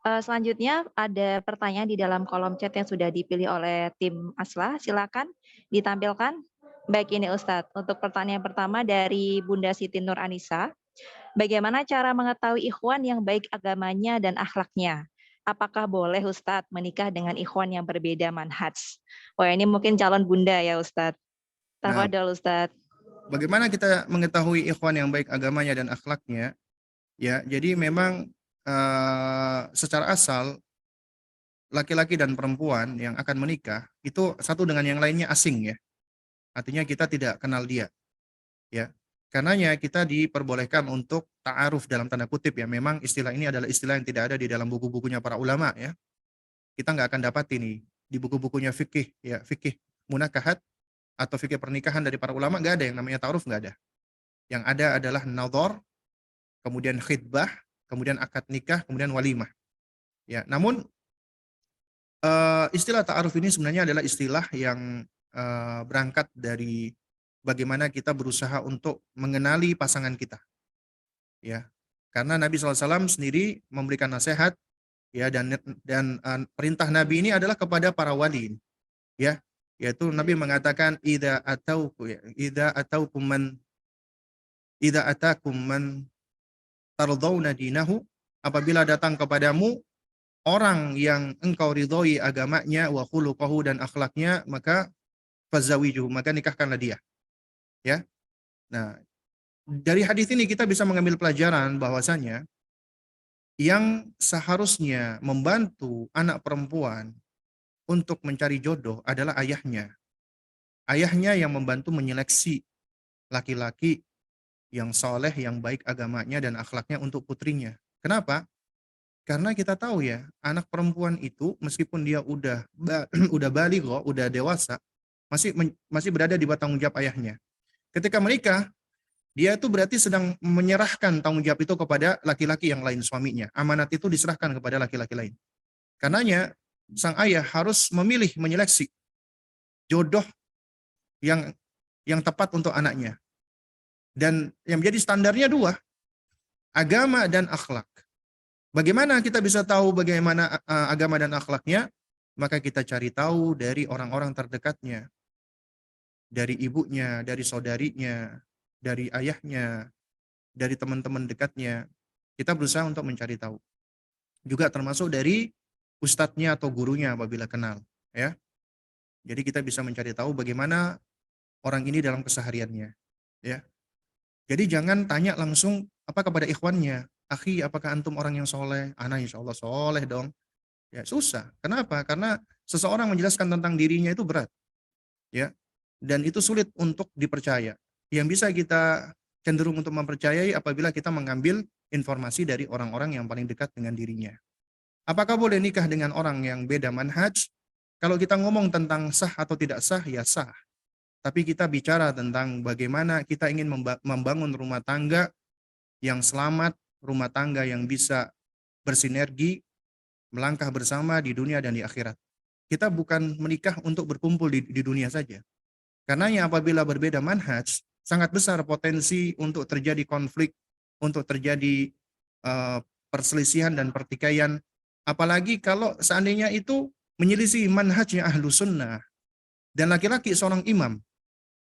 Selanjutnya ada pertanyaan di dalam kolom chat yang sudah dipilih oleh tim Aslah. Silakan ditampilkan. Baik, ini Ustadz. Untuk pertanyaan pertama dari Bunda Siti Nur Anissa. Bagaimana cara mengetahui ikhwan yang baik agamanya dan akhlaknya? Apakah boleh Ustadz menikah dengan ikhwan yang berbeda manhaj? Wah, ini mungkin calon bunda ya Ustadz. Tafadhol Ustadz. Bagaimana kita mengetahui ikhwan yang baik agamanya dan akhlaknya? Ya, jadi memang secara asal laki-laki dan perempuan yang akan menikah itu satu dengan yang lainnya asing ya. Artinya kita tidak kenal dia. Ya. Karenanya kita diperbolehkan untuk ta'aruf dalam tanda kutip ya. Memang istilah ini adalah istilah yang tidak ada di dalam buku-bukunya para ulama ya. Kita nggak akan dapat ini di buku-bukunya fikih ya, fikih munakahat atau fikih pernikahan dari para ulama, nggak ada yang namanya ta'aruf, nggak ada. Yang ada adalah nadhar, kemudian khidbah, kemudian akad nikah, kemudian walimah. Ya, namun istilah ta'aruf ini sebenarnya adalah istilah yang berangkat dari bagaimana kita berusaha untuk mengenali pasangan kita. Ya, karena Nabi SAW sendiri memberikan nasihat ya, dan perintah Nabi ini adalah kepada para wali. Ya, yaitu Nabi mengatakan idza atakum man tardawna dinahu, apabila datang kepadamu orang yang engkau ridhoi agamanya, wa khuluquhu, dan akhlaknya, maka fazawijuhu, maka nikahkanlah dia. Ya. Nah, dari hadis ini kita bisa mengambil pelajaran bahwasanya yang seharusnya membantu anak perempuan untuk mencari jodoh adalah ayahnya. Ayahnya yang membantu menyeleksi laki-laki yang soleh, yang baik agamanya dan akhlaknya untuk putrinya. Kenapa? Karena kita tahu ya, anak perempuan itu meskipun dia udah baligh, udah dewasa, masih berada di bawah tanggung jawab ayahnya. Ketika menikah, dia itu berarti sedang menyerahkan tanggung jawab itu kepada laki-laki yang lain, suaminya. Amanat itu diserahkan kepada laki-laki lain. Karenanya sang ayah harus memilih, menyeleksi jodoh yang tepat untuk anaknya. Dan yang menjadi standarnya dua, agama dan akhlak. Bagaimana kita bisa tahu bagaimana agama dan akhlaknya? Maka kita cari tahu dari orang-orang terdekatnya, dari ibunya, dari saudarinya, dari ayahnya, dari teman-teman dekatnya. Kita berusaha untuk mencari tahu. Juga termasuk dari ustadznya atau gurunya apabila kenal, ya. Jadi kita bisa mencari tahu bagaimana orang ini dalam kesehariannya, ya. Jadi jangan tanya langsung apa kepada ikhwannya, akhi apakah antum orang yang soleh? Ana insya Allah soleh dong. Ya susah. Kenapa? Karena seseorang menjelaskan tentang dirinya itu berat, ya. Dan itu sulit untuk dipercaya. Yang bisa kita cenderung untuk mempercayai apabila kita mengambil informasi dari orang-orang yang paling dekat dengan dirinya. Apakah boleh nikah dengan orang yang beda manhaj? Kalau kita ngomong tentang sah atau tidak sah, ya sah. Tapi kita bicara tentang bagaimana kita ingin membangun rumah tangga yang selamat, rumah tangga yang bisa bersinergi, melangkah bersama di dunia dan di akhirat. Kita bukan menikah untuk berkumpul di dunia saja. Karenanya apabila berbeda manhaj, sangat besar potensi untuk terjadi konflik, untuk terjadi perselisihan dan pertikaian. Apalagi kalau seandainya itu menyelisih manhajnya ahlu sunnah. Dan laki-laki seorang imam.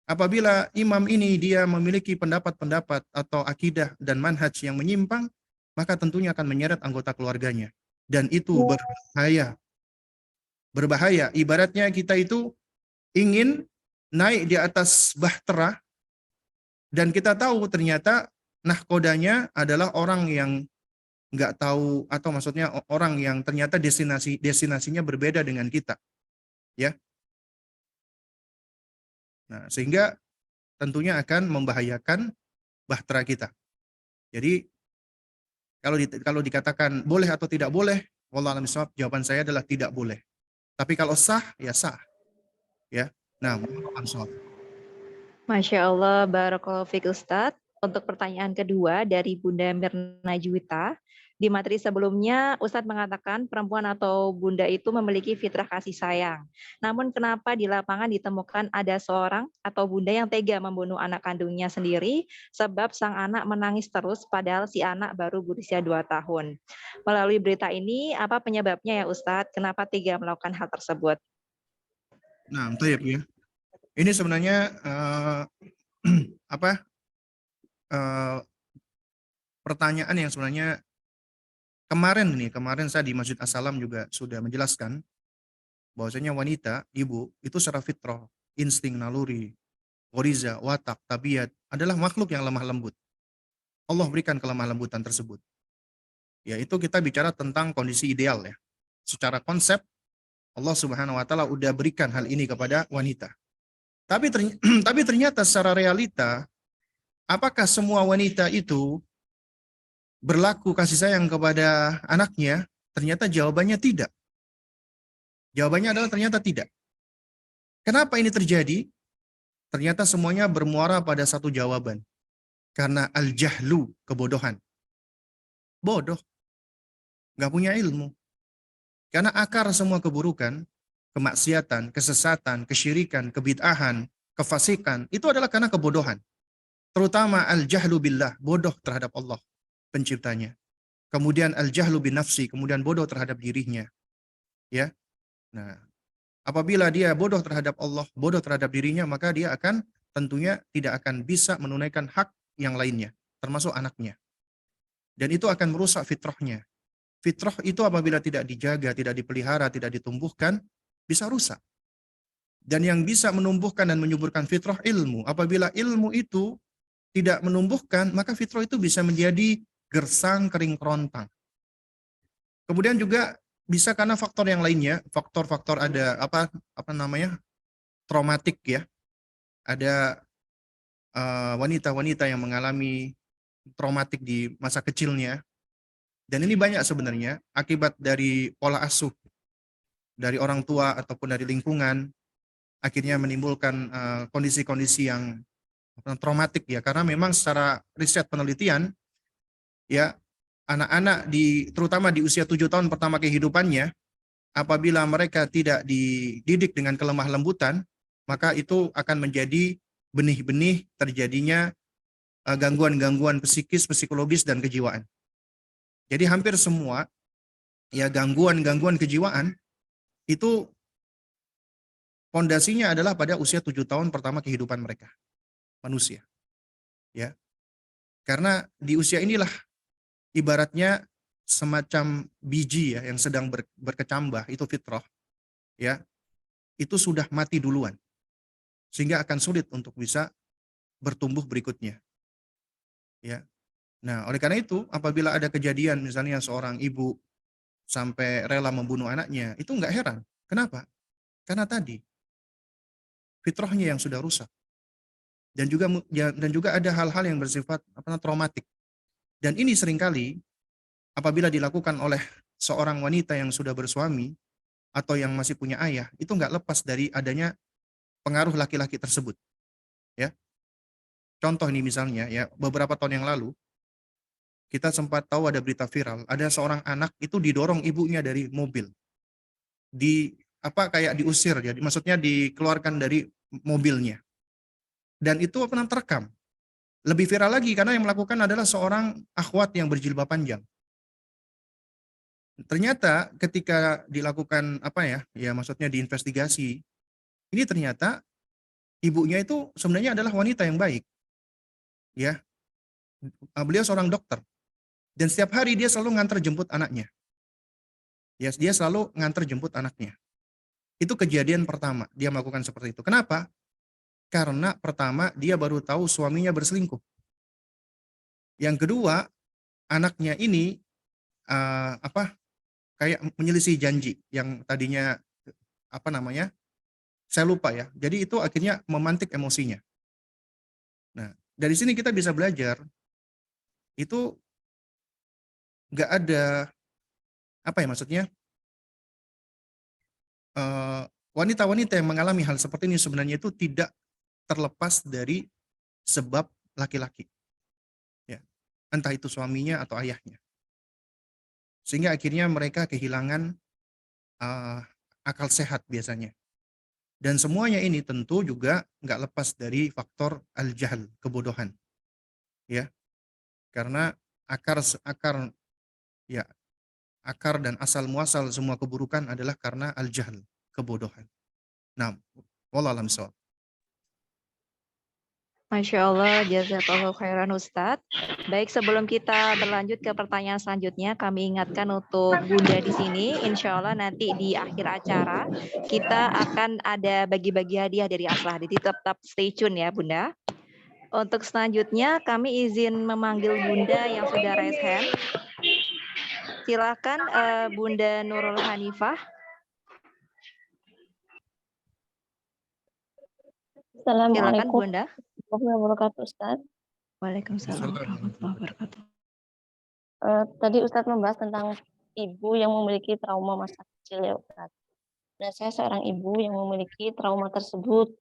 Apabila imam ini dia memiliki pendapat-pendapat atau akidah dan manhaj yang menyimpang, maka tentunya akan menyeret anggota keluarganya. Dan itu berbahaya. Berbahaya. Ibaratnya kita itu ingin naik di atas bahtera, dan kita tahu ternyata nahkodanya adalah orang yang nggak tahu, atau maksudnya orang yang ternyata destinasinya berbeda dengan kita, ya. Nah, sehingga tentunya akan membahayakan bahtera kita. Jadi kalau dikatakan boleh atau tidak boleh, wallahu a'lam bishawab, jawaban saya adalah tidak boleh. Tapi kalau sah, ya sah, ya. Nah, wallahu a'lam bishawab. Masya Allah, barakallahu fiik Ustadz. Untuk pertanyaan kedua dari Bunda Mirna Juwita, di materi sebelumnya Ustadz mengatakan perempuan atau bunda itu memiliki fitrah kasih sayang. Namun kenapa di lapangan ditemukan ada seorang atau bunda yang tega membunuh anak kandungnya sendiri sebab sang anak menangis terus padahal si anak baru berusia 2 tahun. Melalui berita ini, apa penyebabnya ya Ustadz? Kenapa tega melakukan hal tersebut? Nah, baik ya. Ini sebenarnya pertanyaan yang sebenarnya kemarin saya di Masjid As-Salam juga sudah menjelaskan bahwasanya wanita, ibu itu secara fitrah, insting, naluri, ghoriza, watak, tabiat adalah makhluk yang lemah lembut. Allah berikan kelemah lembutan tersebut. Yaitu kita bicara tentang kondisi ideal ya. Secara konsep Allah Subhanahu wa taala udah berikan hal ini kepada wanita. Tapi ternyata secara realita, apakah semua wanita itu berlaku kasih sayang kepada anaknya? Ternyata jawabannya tidak. Jawabannya adalah ternyata tidak. Kenapa ini terjadi? Ternyata semuanya bermuara pada satu jawaban. Karena al-jahlu, kebodohan. Bodoh. Gak punya ilmu. Karena akar semua keburukan, kemaksiatan, kesesatan, kesyirikan, kebid'ahan, kefasikan, itu adalah karena kebodohan. Terutama al-jahlu billah, bodoh terhadap Allah, penciptanya. Kemudian al-jahlu bin nafsi, kemudian bodoh terhadap dirinya. Ya. Nah, apabila dia bodoh terhadap Allah, bodoh terhadap dirinya, maka dia akan tentunya tidak akan bisa menunaikan hak yang lainnya, termasuk anaknya. Dan itu akan merusak fitrahnya. Fitrah itu apabila tidak dijaga, tidak dipelihara, tidak ditumbuhkan, bisa rusak. Dan yang bisa menumbuhkan dan menyuburkan fitrah ilmu. Apabila ilmu itu tidak menumbuhkan, maka fitrah itu bisa menjadi gersang, kering kerontang. Kemudian juga bisa karena faktor yang lainnya, faktor-faktor ada traumatik ya. Ada wanita-wanita yang mengalami traumatik di masa kecilnya. Dan ini banyak sebenarnya akibat dari pola asuh dari orang tua ataupun dari lingkungan, akhirnya menimbulkan kondisi-kondisi yang traumatik ya. Karena memang secara riset penelitian ya, anak-anak terutama di usia 7 tahun pertama kehidupannya, apabila mereka tidak dididik dengan kelemah lembutan, maka itu akan menjadi benih-benih terjadinya gangguan-gangguan psikis, psikologis, dan kejiwaan. Jadi hampir semua ya gangguan-gangguan kejiwaan itu fondasinya adalah pada usia 7 tahun pertama kehidupan mereka, manusia. Ya. Karena di usia inilah ibaratnya semacam biji ya yang sedang berkecambah, itu fitrah. Ya. Itu sudah mati duluan. Sehingga akan sulit untuk bisa bertumbuh berikutnya. Ya. Nah, oleh karena itu, apabila ada kejadian misalnya seorang ibu sampai rela membunuh anaknya, itu nggak heran. Kenapa? Karena tadi fitrahnya yang sudah rusak. Dan juga ada hal-hal yang bersifat traumatik. Dan ini seringkali apabila dilakukan oleh seorang wanita yang sudah bersuami atau yang masih punya ayah, itu nggak lepas dari adanya pengaruh laki-laki tersebut. Ya. Contoh nih misalnya ya, beberapa tahun yang lalu kita sempat tahu ada berita viral, ada seorang anak itu didorong ibunya dari mobil. Kayak diusir ya, maksudnya dikeluarkan dari mobilnya. Dan itu terekam. Lebih viral lagi karena yang melakukan adalah seorang akhwat yang berjilbab panjang. Ternyata ketika dilakukan maksudnya diinvestigasi, ini ternyata ibunya itu sebenarnya adalah wanita yang baik. Ya. Beliau seorang dokter. Dan setiap hari dia selalu ngantar jemput anaknya. Ya, dia selalu ngantar jemput anaknya. Itu kejadian pertama dia melakukan seperti itu. Kenapa? Karena pertama dia baru tahu suaminya berselingkuh. Yang kedua, anaknya ini kayak menyelisih janji yang tadinya saya lupa ya. Jadi itu akhirnya memantik emosinya. Nah, dari sini kita bisa belajar itu nggak ada maksudnya wanita-wanita yang mengalami hal seperti ini sebenarnya itu tidak terlepas dari sebab laki-laki, ya, entah itu suaminya atau ayahnya, sehingga akhirnya mereka kehilangan akal sehat biasanya. Dan semuanya ini tentu juga nggak lepas dari faktor al-jahl, kebodohan, ya, karena akar dan asal muasal semua keburukan adalah karena al-jahl, kebodohan. Nah, wallahu a'lam bishawab. Masya Allah, jazakallahu khairan Ustadz. Baik, sebelum kita berlanjut ke pertanyaan selanjutnya, kami ingatkan untuk Bunda di sini, insya Allah nanti di akhir acara kita akan ada bagi-bagi hadiah dari Aslah. Jadi tetap stay tune ya Bunda. Untuk selanjutnya kami izin memanggil Bunda yang sudah raise hand. Silakan Bunda Nurul Hanifah. Silakan Bunda. Warahmatullahi wabarakatuh, Ustaz. Waalaikumsalam warahmatullahi wabarakatuh. Tadi Ustadz membahas tentang ibu yang memiliki trauma masa kecil ya Ustadz. Nah, saya seorang ibu yang memiliki trauma tersebut.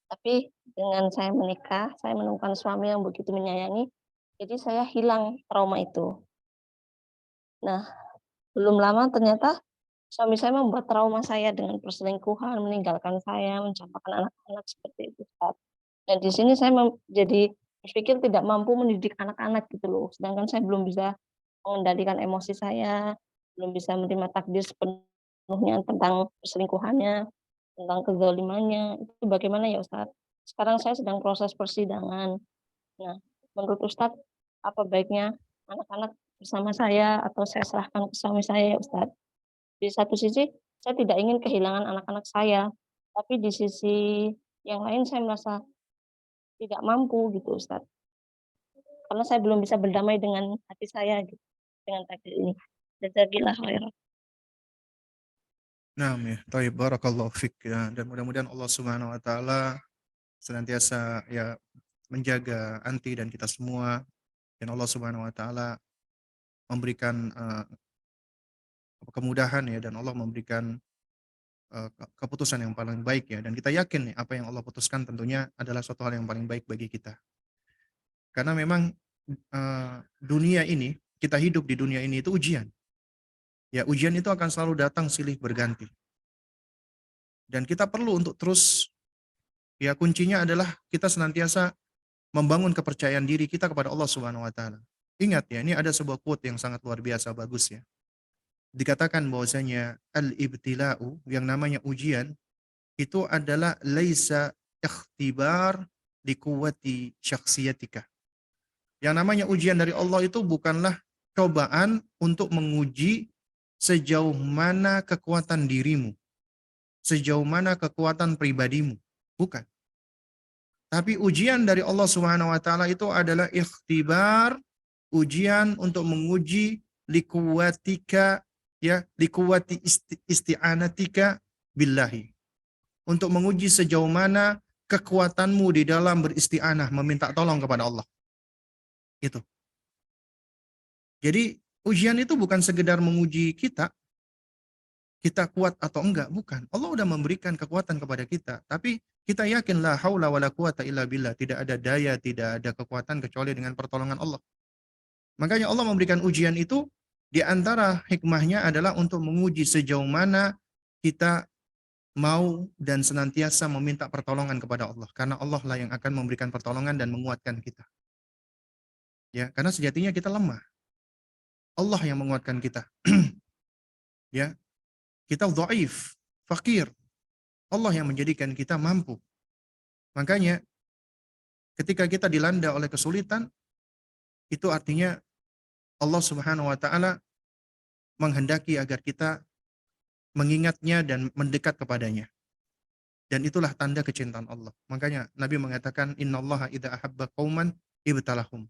Tapi dengan saya menikah, saya menemukan suami yang begitu menyayangi, jadi saya hilang trauma itu. Nah, belum lama ternyata suami saya membuat trauma saya dengan perselingkuhan, meninggalkan saya, mencampakkan anak-anak seperti itu, Ustadz. Dan di sini saya jadi berpikir tidak mampu mendidik anak-anak gitu loh. Sedangkan saya belum bisa mengendalikan emosi saya, belum bisa menerima takdir sepenuhnya tentang perselingkuhannya, tentang kezalimannya. Itu bagaimana ya Ustadz? Sekarang saya sedang proses persidangan. Nah, menurut Ustadz, apa baiknya anak-anak bersama saya atau saya serahkan ke suami saya ya Ustadz? Di satu sisi, saya tidak ingin kehilangan anak-anak saya, tapi di sisi yang lain saya merasa tidak mampu gitu Ustadz. Karena saya belum bisa berdamai dengan hati saya gitu, dengan takdir ini. Jazakillah khairan. Nah, ya, taib, barakallahu fik ya. Dan mudah-mudahan Allah Subhanahu wa taala senantiasa ya menjaga anti dan kita semua, dan Allah Subhanahu wa taala memberikan kemudahan ya, dan Allah memberikan keputusan yang paling baik ya, dan kita yakin nih, apa yang Allah putuskan tentunya adalah suatu hal yang paling baik bagi kita. Karena memang dunia ini, kita hidup di dunia ini itu ujian. Ya, ujian itu akan selalu datang silih berganti. Dan kita perlu untuk terus, ya kuncinya adalah kita senantiasa membangun kepercayaan diri kita kepada Allah Subhanahu wa taala. Ingat ya, ini ada sebuah quote yang sangat luar biasa bagus ya. Dikatakan bahwasanya al-ibtila'u, yang namanya ujian, itu adalah laisa ikhtibar li quwwati syakhsiyatika. Yang namanya ujian dari Allah itu bukanlah cobaan untuk menguji sejauh mana kekuatan dirimu, sejauh mana kekuatan pribadimu. Bukan. Tapi ujian dari Allah Subhanahu wa taala itu adalah ikhtibar, ujian untuk menguji likuwatika, ya, likuwati isti'anatika billahi. Untuk menguji sejauh mana kekuatanmu di dalam beristi'anah, meminta tolong kepada Allah. Itu. Jadi ujian itu bukan sekedar menguji kita kuat atau enggak, bukan. Allah udah memberikan kekuatan kepada kita, tapi kita yakin la haula wala quwata illa billah, tidak ada daya, tidak ada kekuatan kecuali dengan pertolongan Allah. Makanya Allah memberikan ujian itu, di antara hikmahnya adalah untuk menguji sejauh mana kita mau dan senantiasa meminta pertolongan kepada Allah, karena Allah lah yang akan memberikan pertolongan dan menguatkan kita. Ya, karena sejatinya kita lemah. Allah yang menguatkan kita. Ya, kita dhaif, fakir. Allah yang menjadikan kita mampu. Makanya ketika kita dilanda oleh kesulitan, itu artinya Allah Subhanahu wa taala menghendaki agar kita mengingatnya dan mendekat kepadanya. Dan itulah tanda kecintaan Allah. Makanya Nabi mengatakan, innallaha idza ahabba qauman ibtalahum.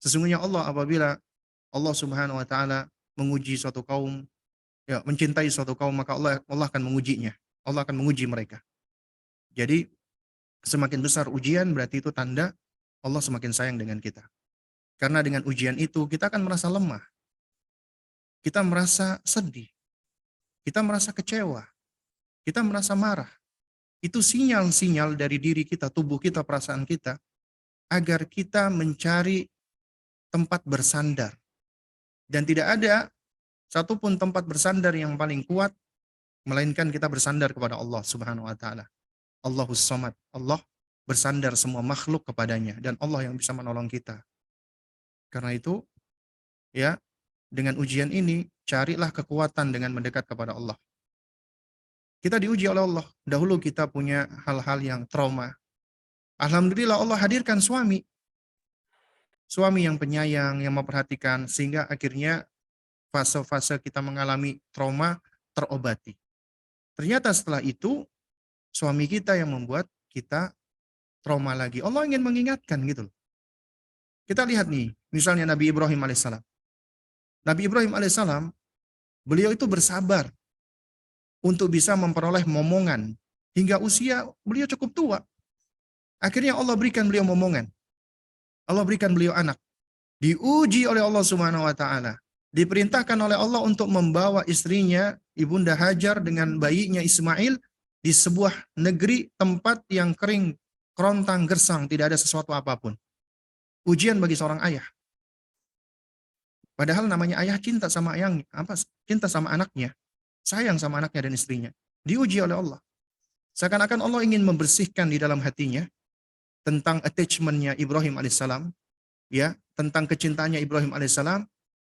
Sesungguhnya Allah, apabila Allah Subhanahu wa taala menguji suatu kaum, ya, mencintai suatu kaum, maka Allah akan mengujinya. Allah akan menguji mereka. Jadi semakin besar ujian, berarti itu tanda Allah semakin sayang dengan kita. Karena dengan ujian itu kita akan merasa lemah. Kita merasa sedih. Kita merasa kecewa. Kita merasa marah. Itu sinyal-sinyal dari diri kita, tubuh kita, perasaan kita, agar kita mencari tempat bersandar. Dan tidak ada satupun tempat bersandar yang paling kuat, melainkan kita bersandar kepada Allah Subhanahu wa taala. Allahus Samad. Allah bersandar semua makhluk kepadanya, dan Allah yang bisa menolong kita. Karena itu, ya, dengan ujian ini carilah kekuatan dengan mendekat kepada Allah. Kita diuji oleh Allah. Dahulu kita punya hal-hal yang trauma. Alhamdulillah Allah hadirkan suami. Suami yang penyayang, yang memperhatikan, sehingga akhirnya fase-fase kita mengalami trauma terobati. Ternyata setelah itu, suami kita yang membuat kita trauma lagi. Allah ingin mengingatkan gitu loh. Kita lihat nih, misalnya Nabi Ibrahim alaihissalam. Nabi Ibrahim alaihissalam, beliau itu bersabar untuk bisa memperoleh momongan. Hingga usia beliau cukup tua. Akhirnya Allah berikan beliau momongan. Allah berikan beliau anak. Diuji oleh Allah Subhanahu wa taala. Diperintahkan oleh Allah untuk membawa istrinya, Ibunda Hajar, dengan bayinya Ismail di sebuah negeri tempat yang kering, kerontang, gersang, tidak ada sesuatu apapun. Ujian bagi seorang ayah. Padahal namanya ayah cinta sama ayahnya, cinta sama anaknya, sayang sama anaknya dan istrinya. Diuji oleh Allah. Seakan-akan Allah ingin membersihkan di dalam hatinya tentang attachment-nya Ibrahim alaihissalam, ya, tentang kecintaannya Ibrahim alaihissalam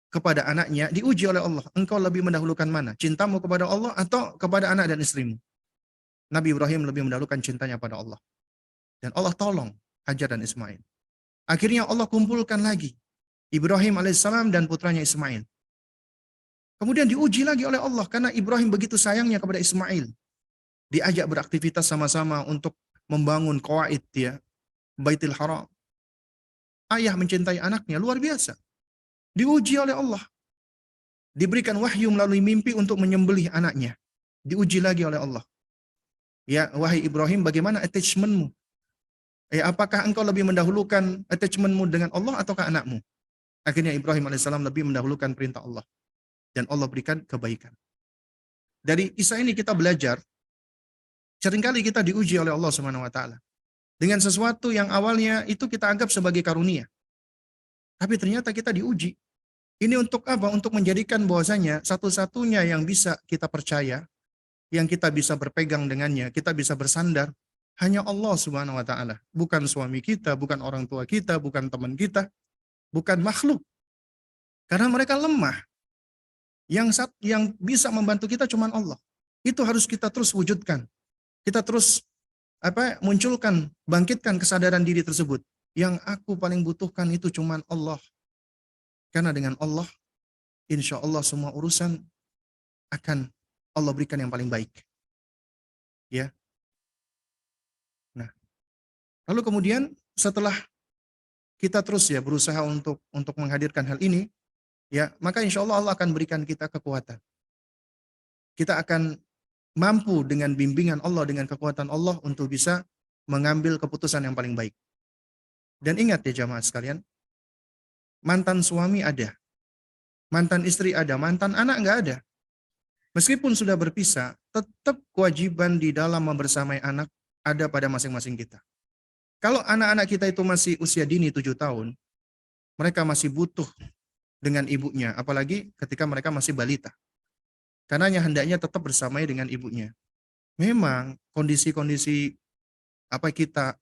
kepada anaknya. Diuji oleh Allah. Engkau lebih mendahulukan mana? Cintamu kepada Allah atau kepada anak dan istrimu? Nabi Ibrahim lebih mendahulukan cintanya pada Allah. Dan Allah tolong Hajar dan Ismail. Akhirnya Allah kumpulkan lagi Ibrahim alaihissalam dan putranya Ismail. Kemudian diuji lagi oleh Allah karena Ibrahim begitu sayangnya kepada Ismail. Diajak beraktivitas sama-sama untuk membangun qawaid, ya, Baitul Haram. Ayah mencintai anaknya luar biasa. Diuji oleh Allah. Diberikan wahyu melalui mimpi untuk menyembelih anaknya. Diuji lagi oleh Allah. Ya, wahai Ibrahim, bagaimana attachment-mu? Apakah engkau lebih mendahulukan attachmentmu dengan Allah ataukah anakmu? Akhirnya Ibrahim alaihissalam lebih mendahulukan perintah Allah. Dan Allah berikan kebaikan. Dari kisah ini kita belajar, seringkali kita diuji oleh Allah Subhanahu wa taala dengan sesuatu yang awalnya itu kita anggap sebagai karunia. Tapi ternyata kita diuji. Ini untuk apa? Untuk menjadikan bahwasanya satu-satunya yang bisa kita percaya, yang kita bisa berpegang dengannya, kita bisa bersandar, hanya Allah Subhanahu wa taala. Bukan suami kita, bukan orang tua kita, bukan teman kita, bukan makhluk. Karena mereka lemah. Yang bisa membantu kita cuma Allah. Itu harus kita terus wujudkan. Kita terus munculkan, bangkitkan kesadaran diri tersebut. Yang aku paling butuhkan itu cuma Allah. Karena dengan Allah, insya Allah semua urusan akan Allah berikan yang paling baik. Ya. Nah, lalu kemudian setelah kita terus ya berusaha untuk menghadirkan hal ini, ya, maka insya Allah Allah akan berikan kita kekuatan. Kita akan mampu dengan bimbingan Allah, dengan kekuatan Allah untuk bisa mengambil keputusan yang paling baik. Dan ingat ya jamaah sekalian, mantan suami ada, mantan istri ada, mantan anak nggak ada. Meskipun sudah berpisah, tetap kewajiban di dalam membersamai anak ada pada masing-masing kita. Kalau anak-anak kita itu masih usia dini 7 tahun, mereka masih butuh dengan ibunya, apalagi ketika mereka masih balita. Karena hendaknya tetap bersamai dengan ibunya. Memang kondisi-kondisi kita,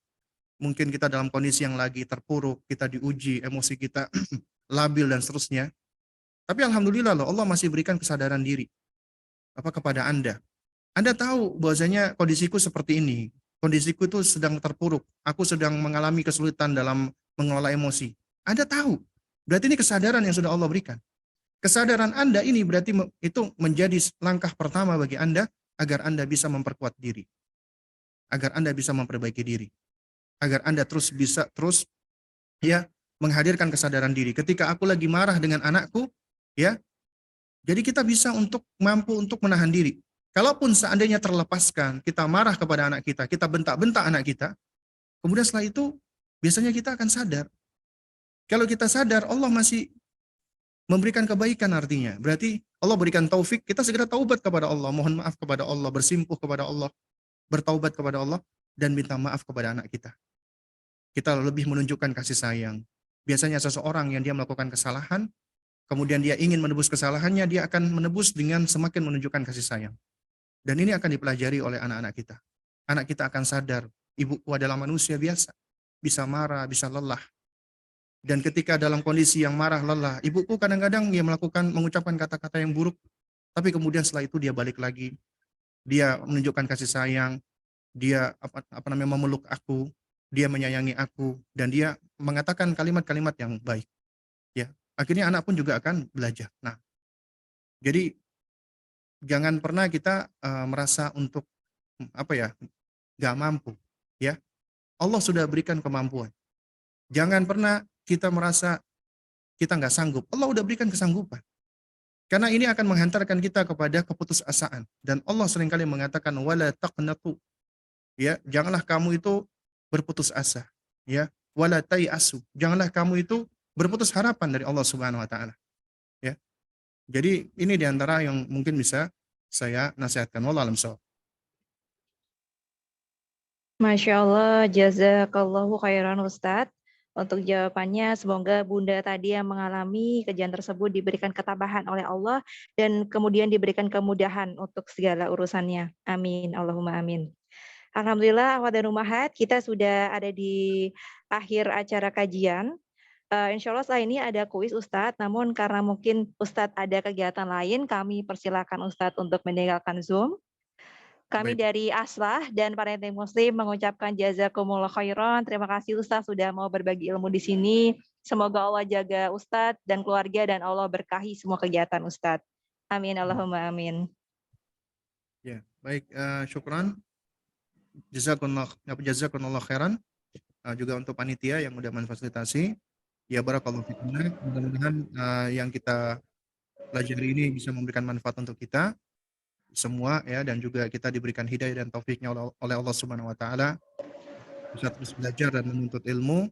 mungkin kita dalam kondisi yang lagi terpuruk, kita diuji, emosi kita labil dan seterusnya. Tapi alhamdulillah loh, Allah masih berikan kesadaran diri kepada Anda. Anda tahu bahwasanya kondisiku seperti ini. Kondisiku itu sedang terpuruk. Aku sedang mengalami kesulitan dalam mengelola emosi. Anda tahu. Berarti ini kesadaran yang sudah Allah berikan. Kesadaran Anda ini berarti itu menjadi langkah pertama bagi Anda agar Anda bisa memperkuat diri. Agar Anda bisa memperbaiki diri. Agar Anda bisa ya menghadirkan kesadaran diri. Ketika aku lagi marah dengan anakku, ya. Jadi kita bisa mampu untuk menahan diri. Kalaupun seandainya terlepaskan, kita marah kepada anak kita bentak-bentak anak kita, kemudian setelah itu biasanya kita akan sadar. Kalau kita sadar, Allah masih memberikan kebaikan artinya. Berarti Allah berikan taufik, kita segera taubat kepada Allah, mohon maaf kepada Allah, bersimpuh kepada Allah, bertaubat kepada Allah, dan minta maaf kepada anak kita. Kita lebih menunjukkan kasih sayang. Biasanya seseorang yang dia melakukan kesalahan, kemudian dia ingin menebus kesalahannya, dia akan menebus dengan semakin menunjukkan kasih sayang. Dan ini akan dipelajari oleh anak-anak kita. Anak kita akan sadar, ibuku adalah manusia biasa, bisa marah, bisa lelah. Dan ketika dalam kondisi yang marah, lelah, ibuku kadang-kadang dia mengucapkan kata-kata yang buruk, tapi kemudian setelah itu dia balik lagi, dia menunjukkan kasih sayang, dia memeluk aku, dia menyayangi aku, dan dia mengatakan kalimat-kalimat yang baik. Ya, akhirnya anak pun juga akan belajar. Nah, jadi jangan pernah kita merasa untuk nggak mampu. Ya, Allah sudah berikan kemampuan. Jangan pernah kita merasa kita nggak sanggup. Allah udah berikan kesanggupan. Karena ini akan menghantarkan kita kepada keputusasaan. Dan Allah seringkali mengatakan wala taqnatu. Ya, janganlah kamu itu berputus asa. Ya, wala tayasu. Janganlah kamu itu berputus harapan dari Allah Subhanahu wa taala. Ya. Jadi ini diantara yang mungkin bisa saya nasihatkan. Wallahu a'lam bishawab. Masya Allah, jazakallahu khairan Ustadz. Untuk jawabannya, semoga Bunda tadi yang mengalami kejadian tersebut diberikan ketabahan oleh Allah dan kemudian diberikan kemudahan untuk segala urusannya. Amin. Allahumma amin. Alhamdulillah, akhwat dan ummahat, kita sudah ada di akhir acara kajian. Insya Allah setelah ini ada kuis Ustadz, namun karena mungkin Ustadz ada kegiatan lain, kami persilakan Ustadz untuk meninggalkan Zoom. Kami Baik. dari Aslah dan para ente muslim mengucapkan jazakumullah khairan. Terima kasih Ustadz sudah mau berbagi ilmu di sini. Semoga Allah jaga Ustadz dan keluarga dan Allah berkahi semua kegiatan Ustadz. Amin. Allahumma amin. Ya, baik. Syukran. Jazakumullah khairan. Juga untuk panitia yang sudah memfasilitasi. Ya, barakallahu fikum. Mudah-mudahan yang kita pelajari ini bisa memberikan manfaat untuk kita semua ya, dan juga kita diberikan hidayah dan taufiknya oleh Allah Subhanahu wa taala. bisa terus belajar dan menuntut ilmu,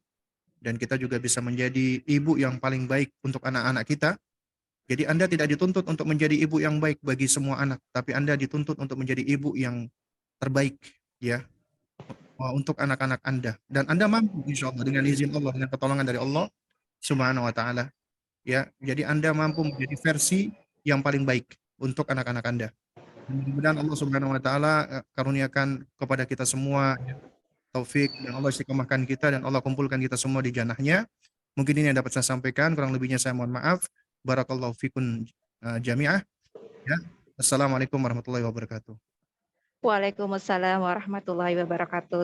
dan kita juga bisa menjadi ibu yang paling baik untuk anak-anak kita. Jadi Anda tidak dituntut untuk menjadi ibu yang baik bagi semua anak, tapi Anda dituntut untuk menjadi ibu yang terbaik, ya, untuk anak-anak Anda. Dan Anda mampu insya Allah dengan izin Allah, dengan pertolongan dari Allah Subhanahu wa taala, ya. Jadi Anda mampu menjadi versi yang paling baik untuk anak-anak Anda. Dan mudah-mudahan Allah Subhanahu wa taala karuniakan kepada kita semua taufik, dan Allah istiqomahkan kita, dan Allah kumpulkan kita semua di jannahnya. Mungkin ini yang dapat saya sampaikan, kurang lebihnya saya mohon maaf. Barakallahu fikun jami'ah, ya. Assalamualaikum warahmatullahi wabarakatuh. Waalaikumsalam warahmatullahi wabarakatuh.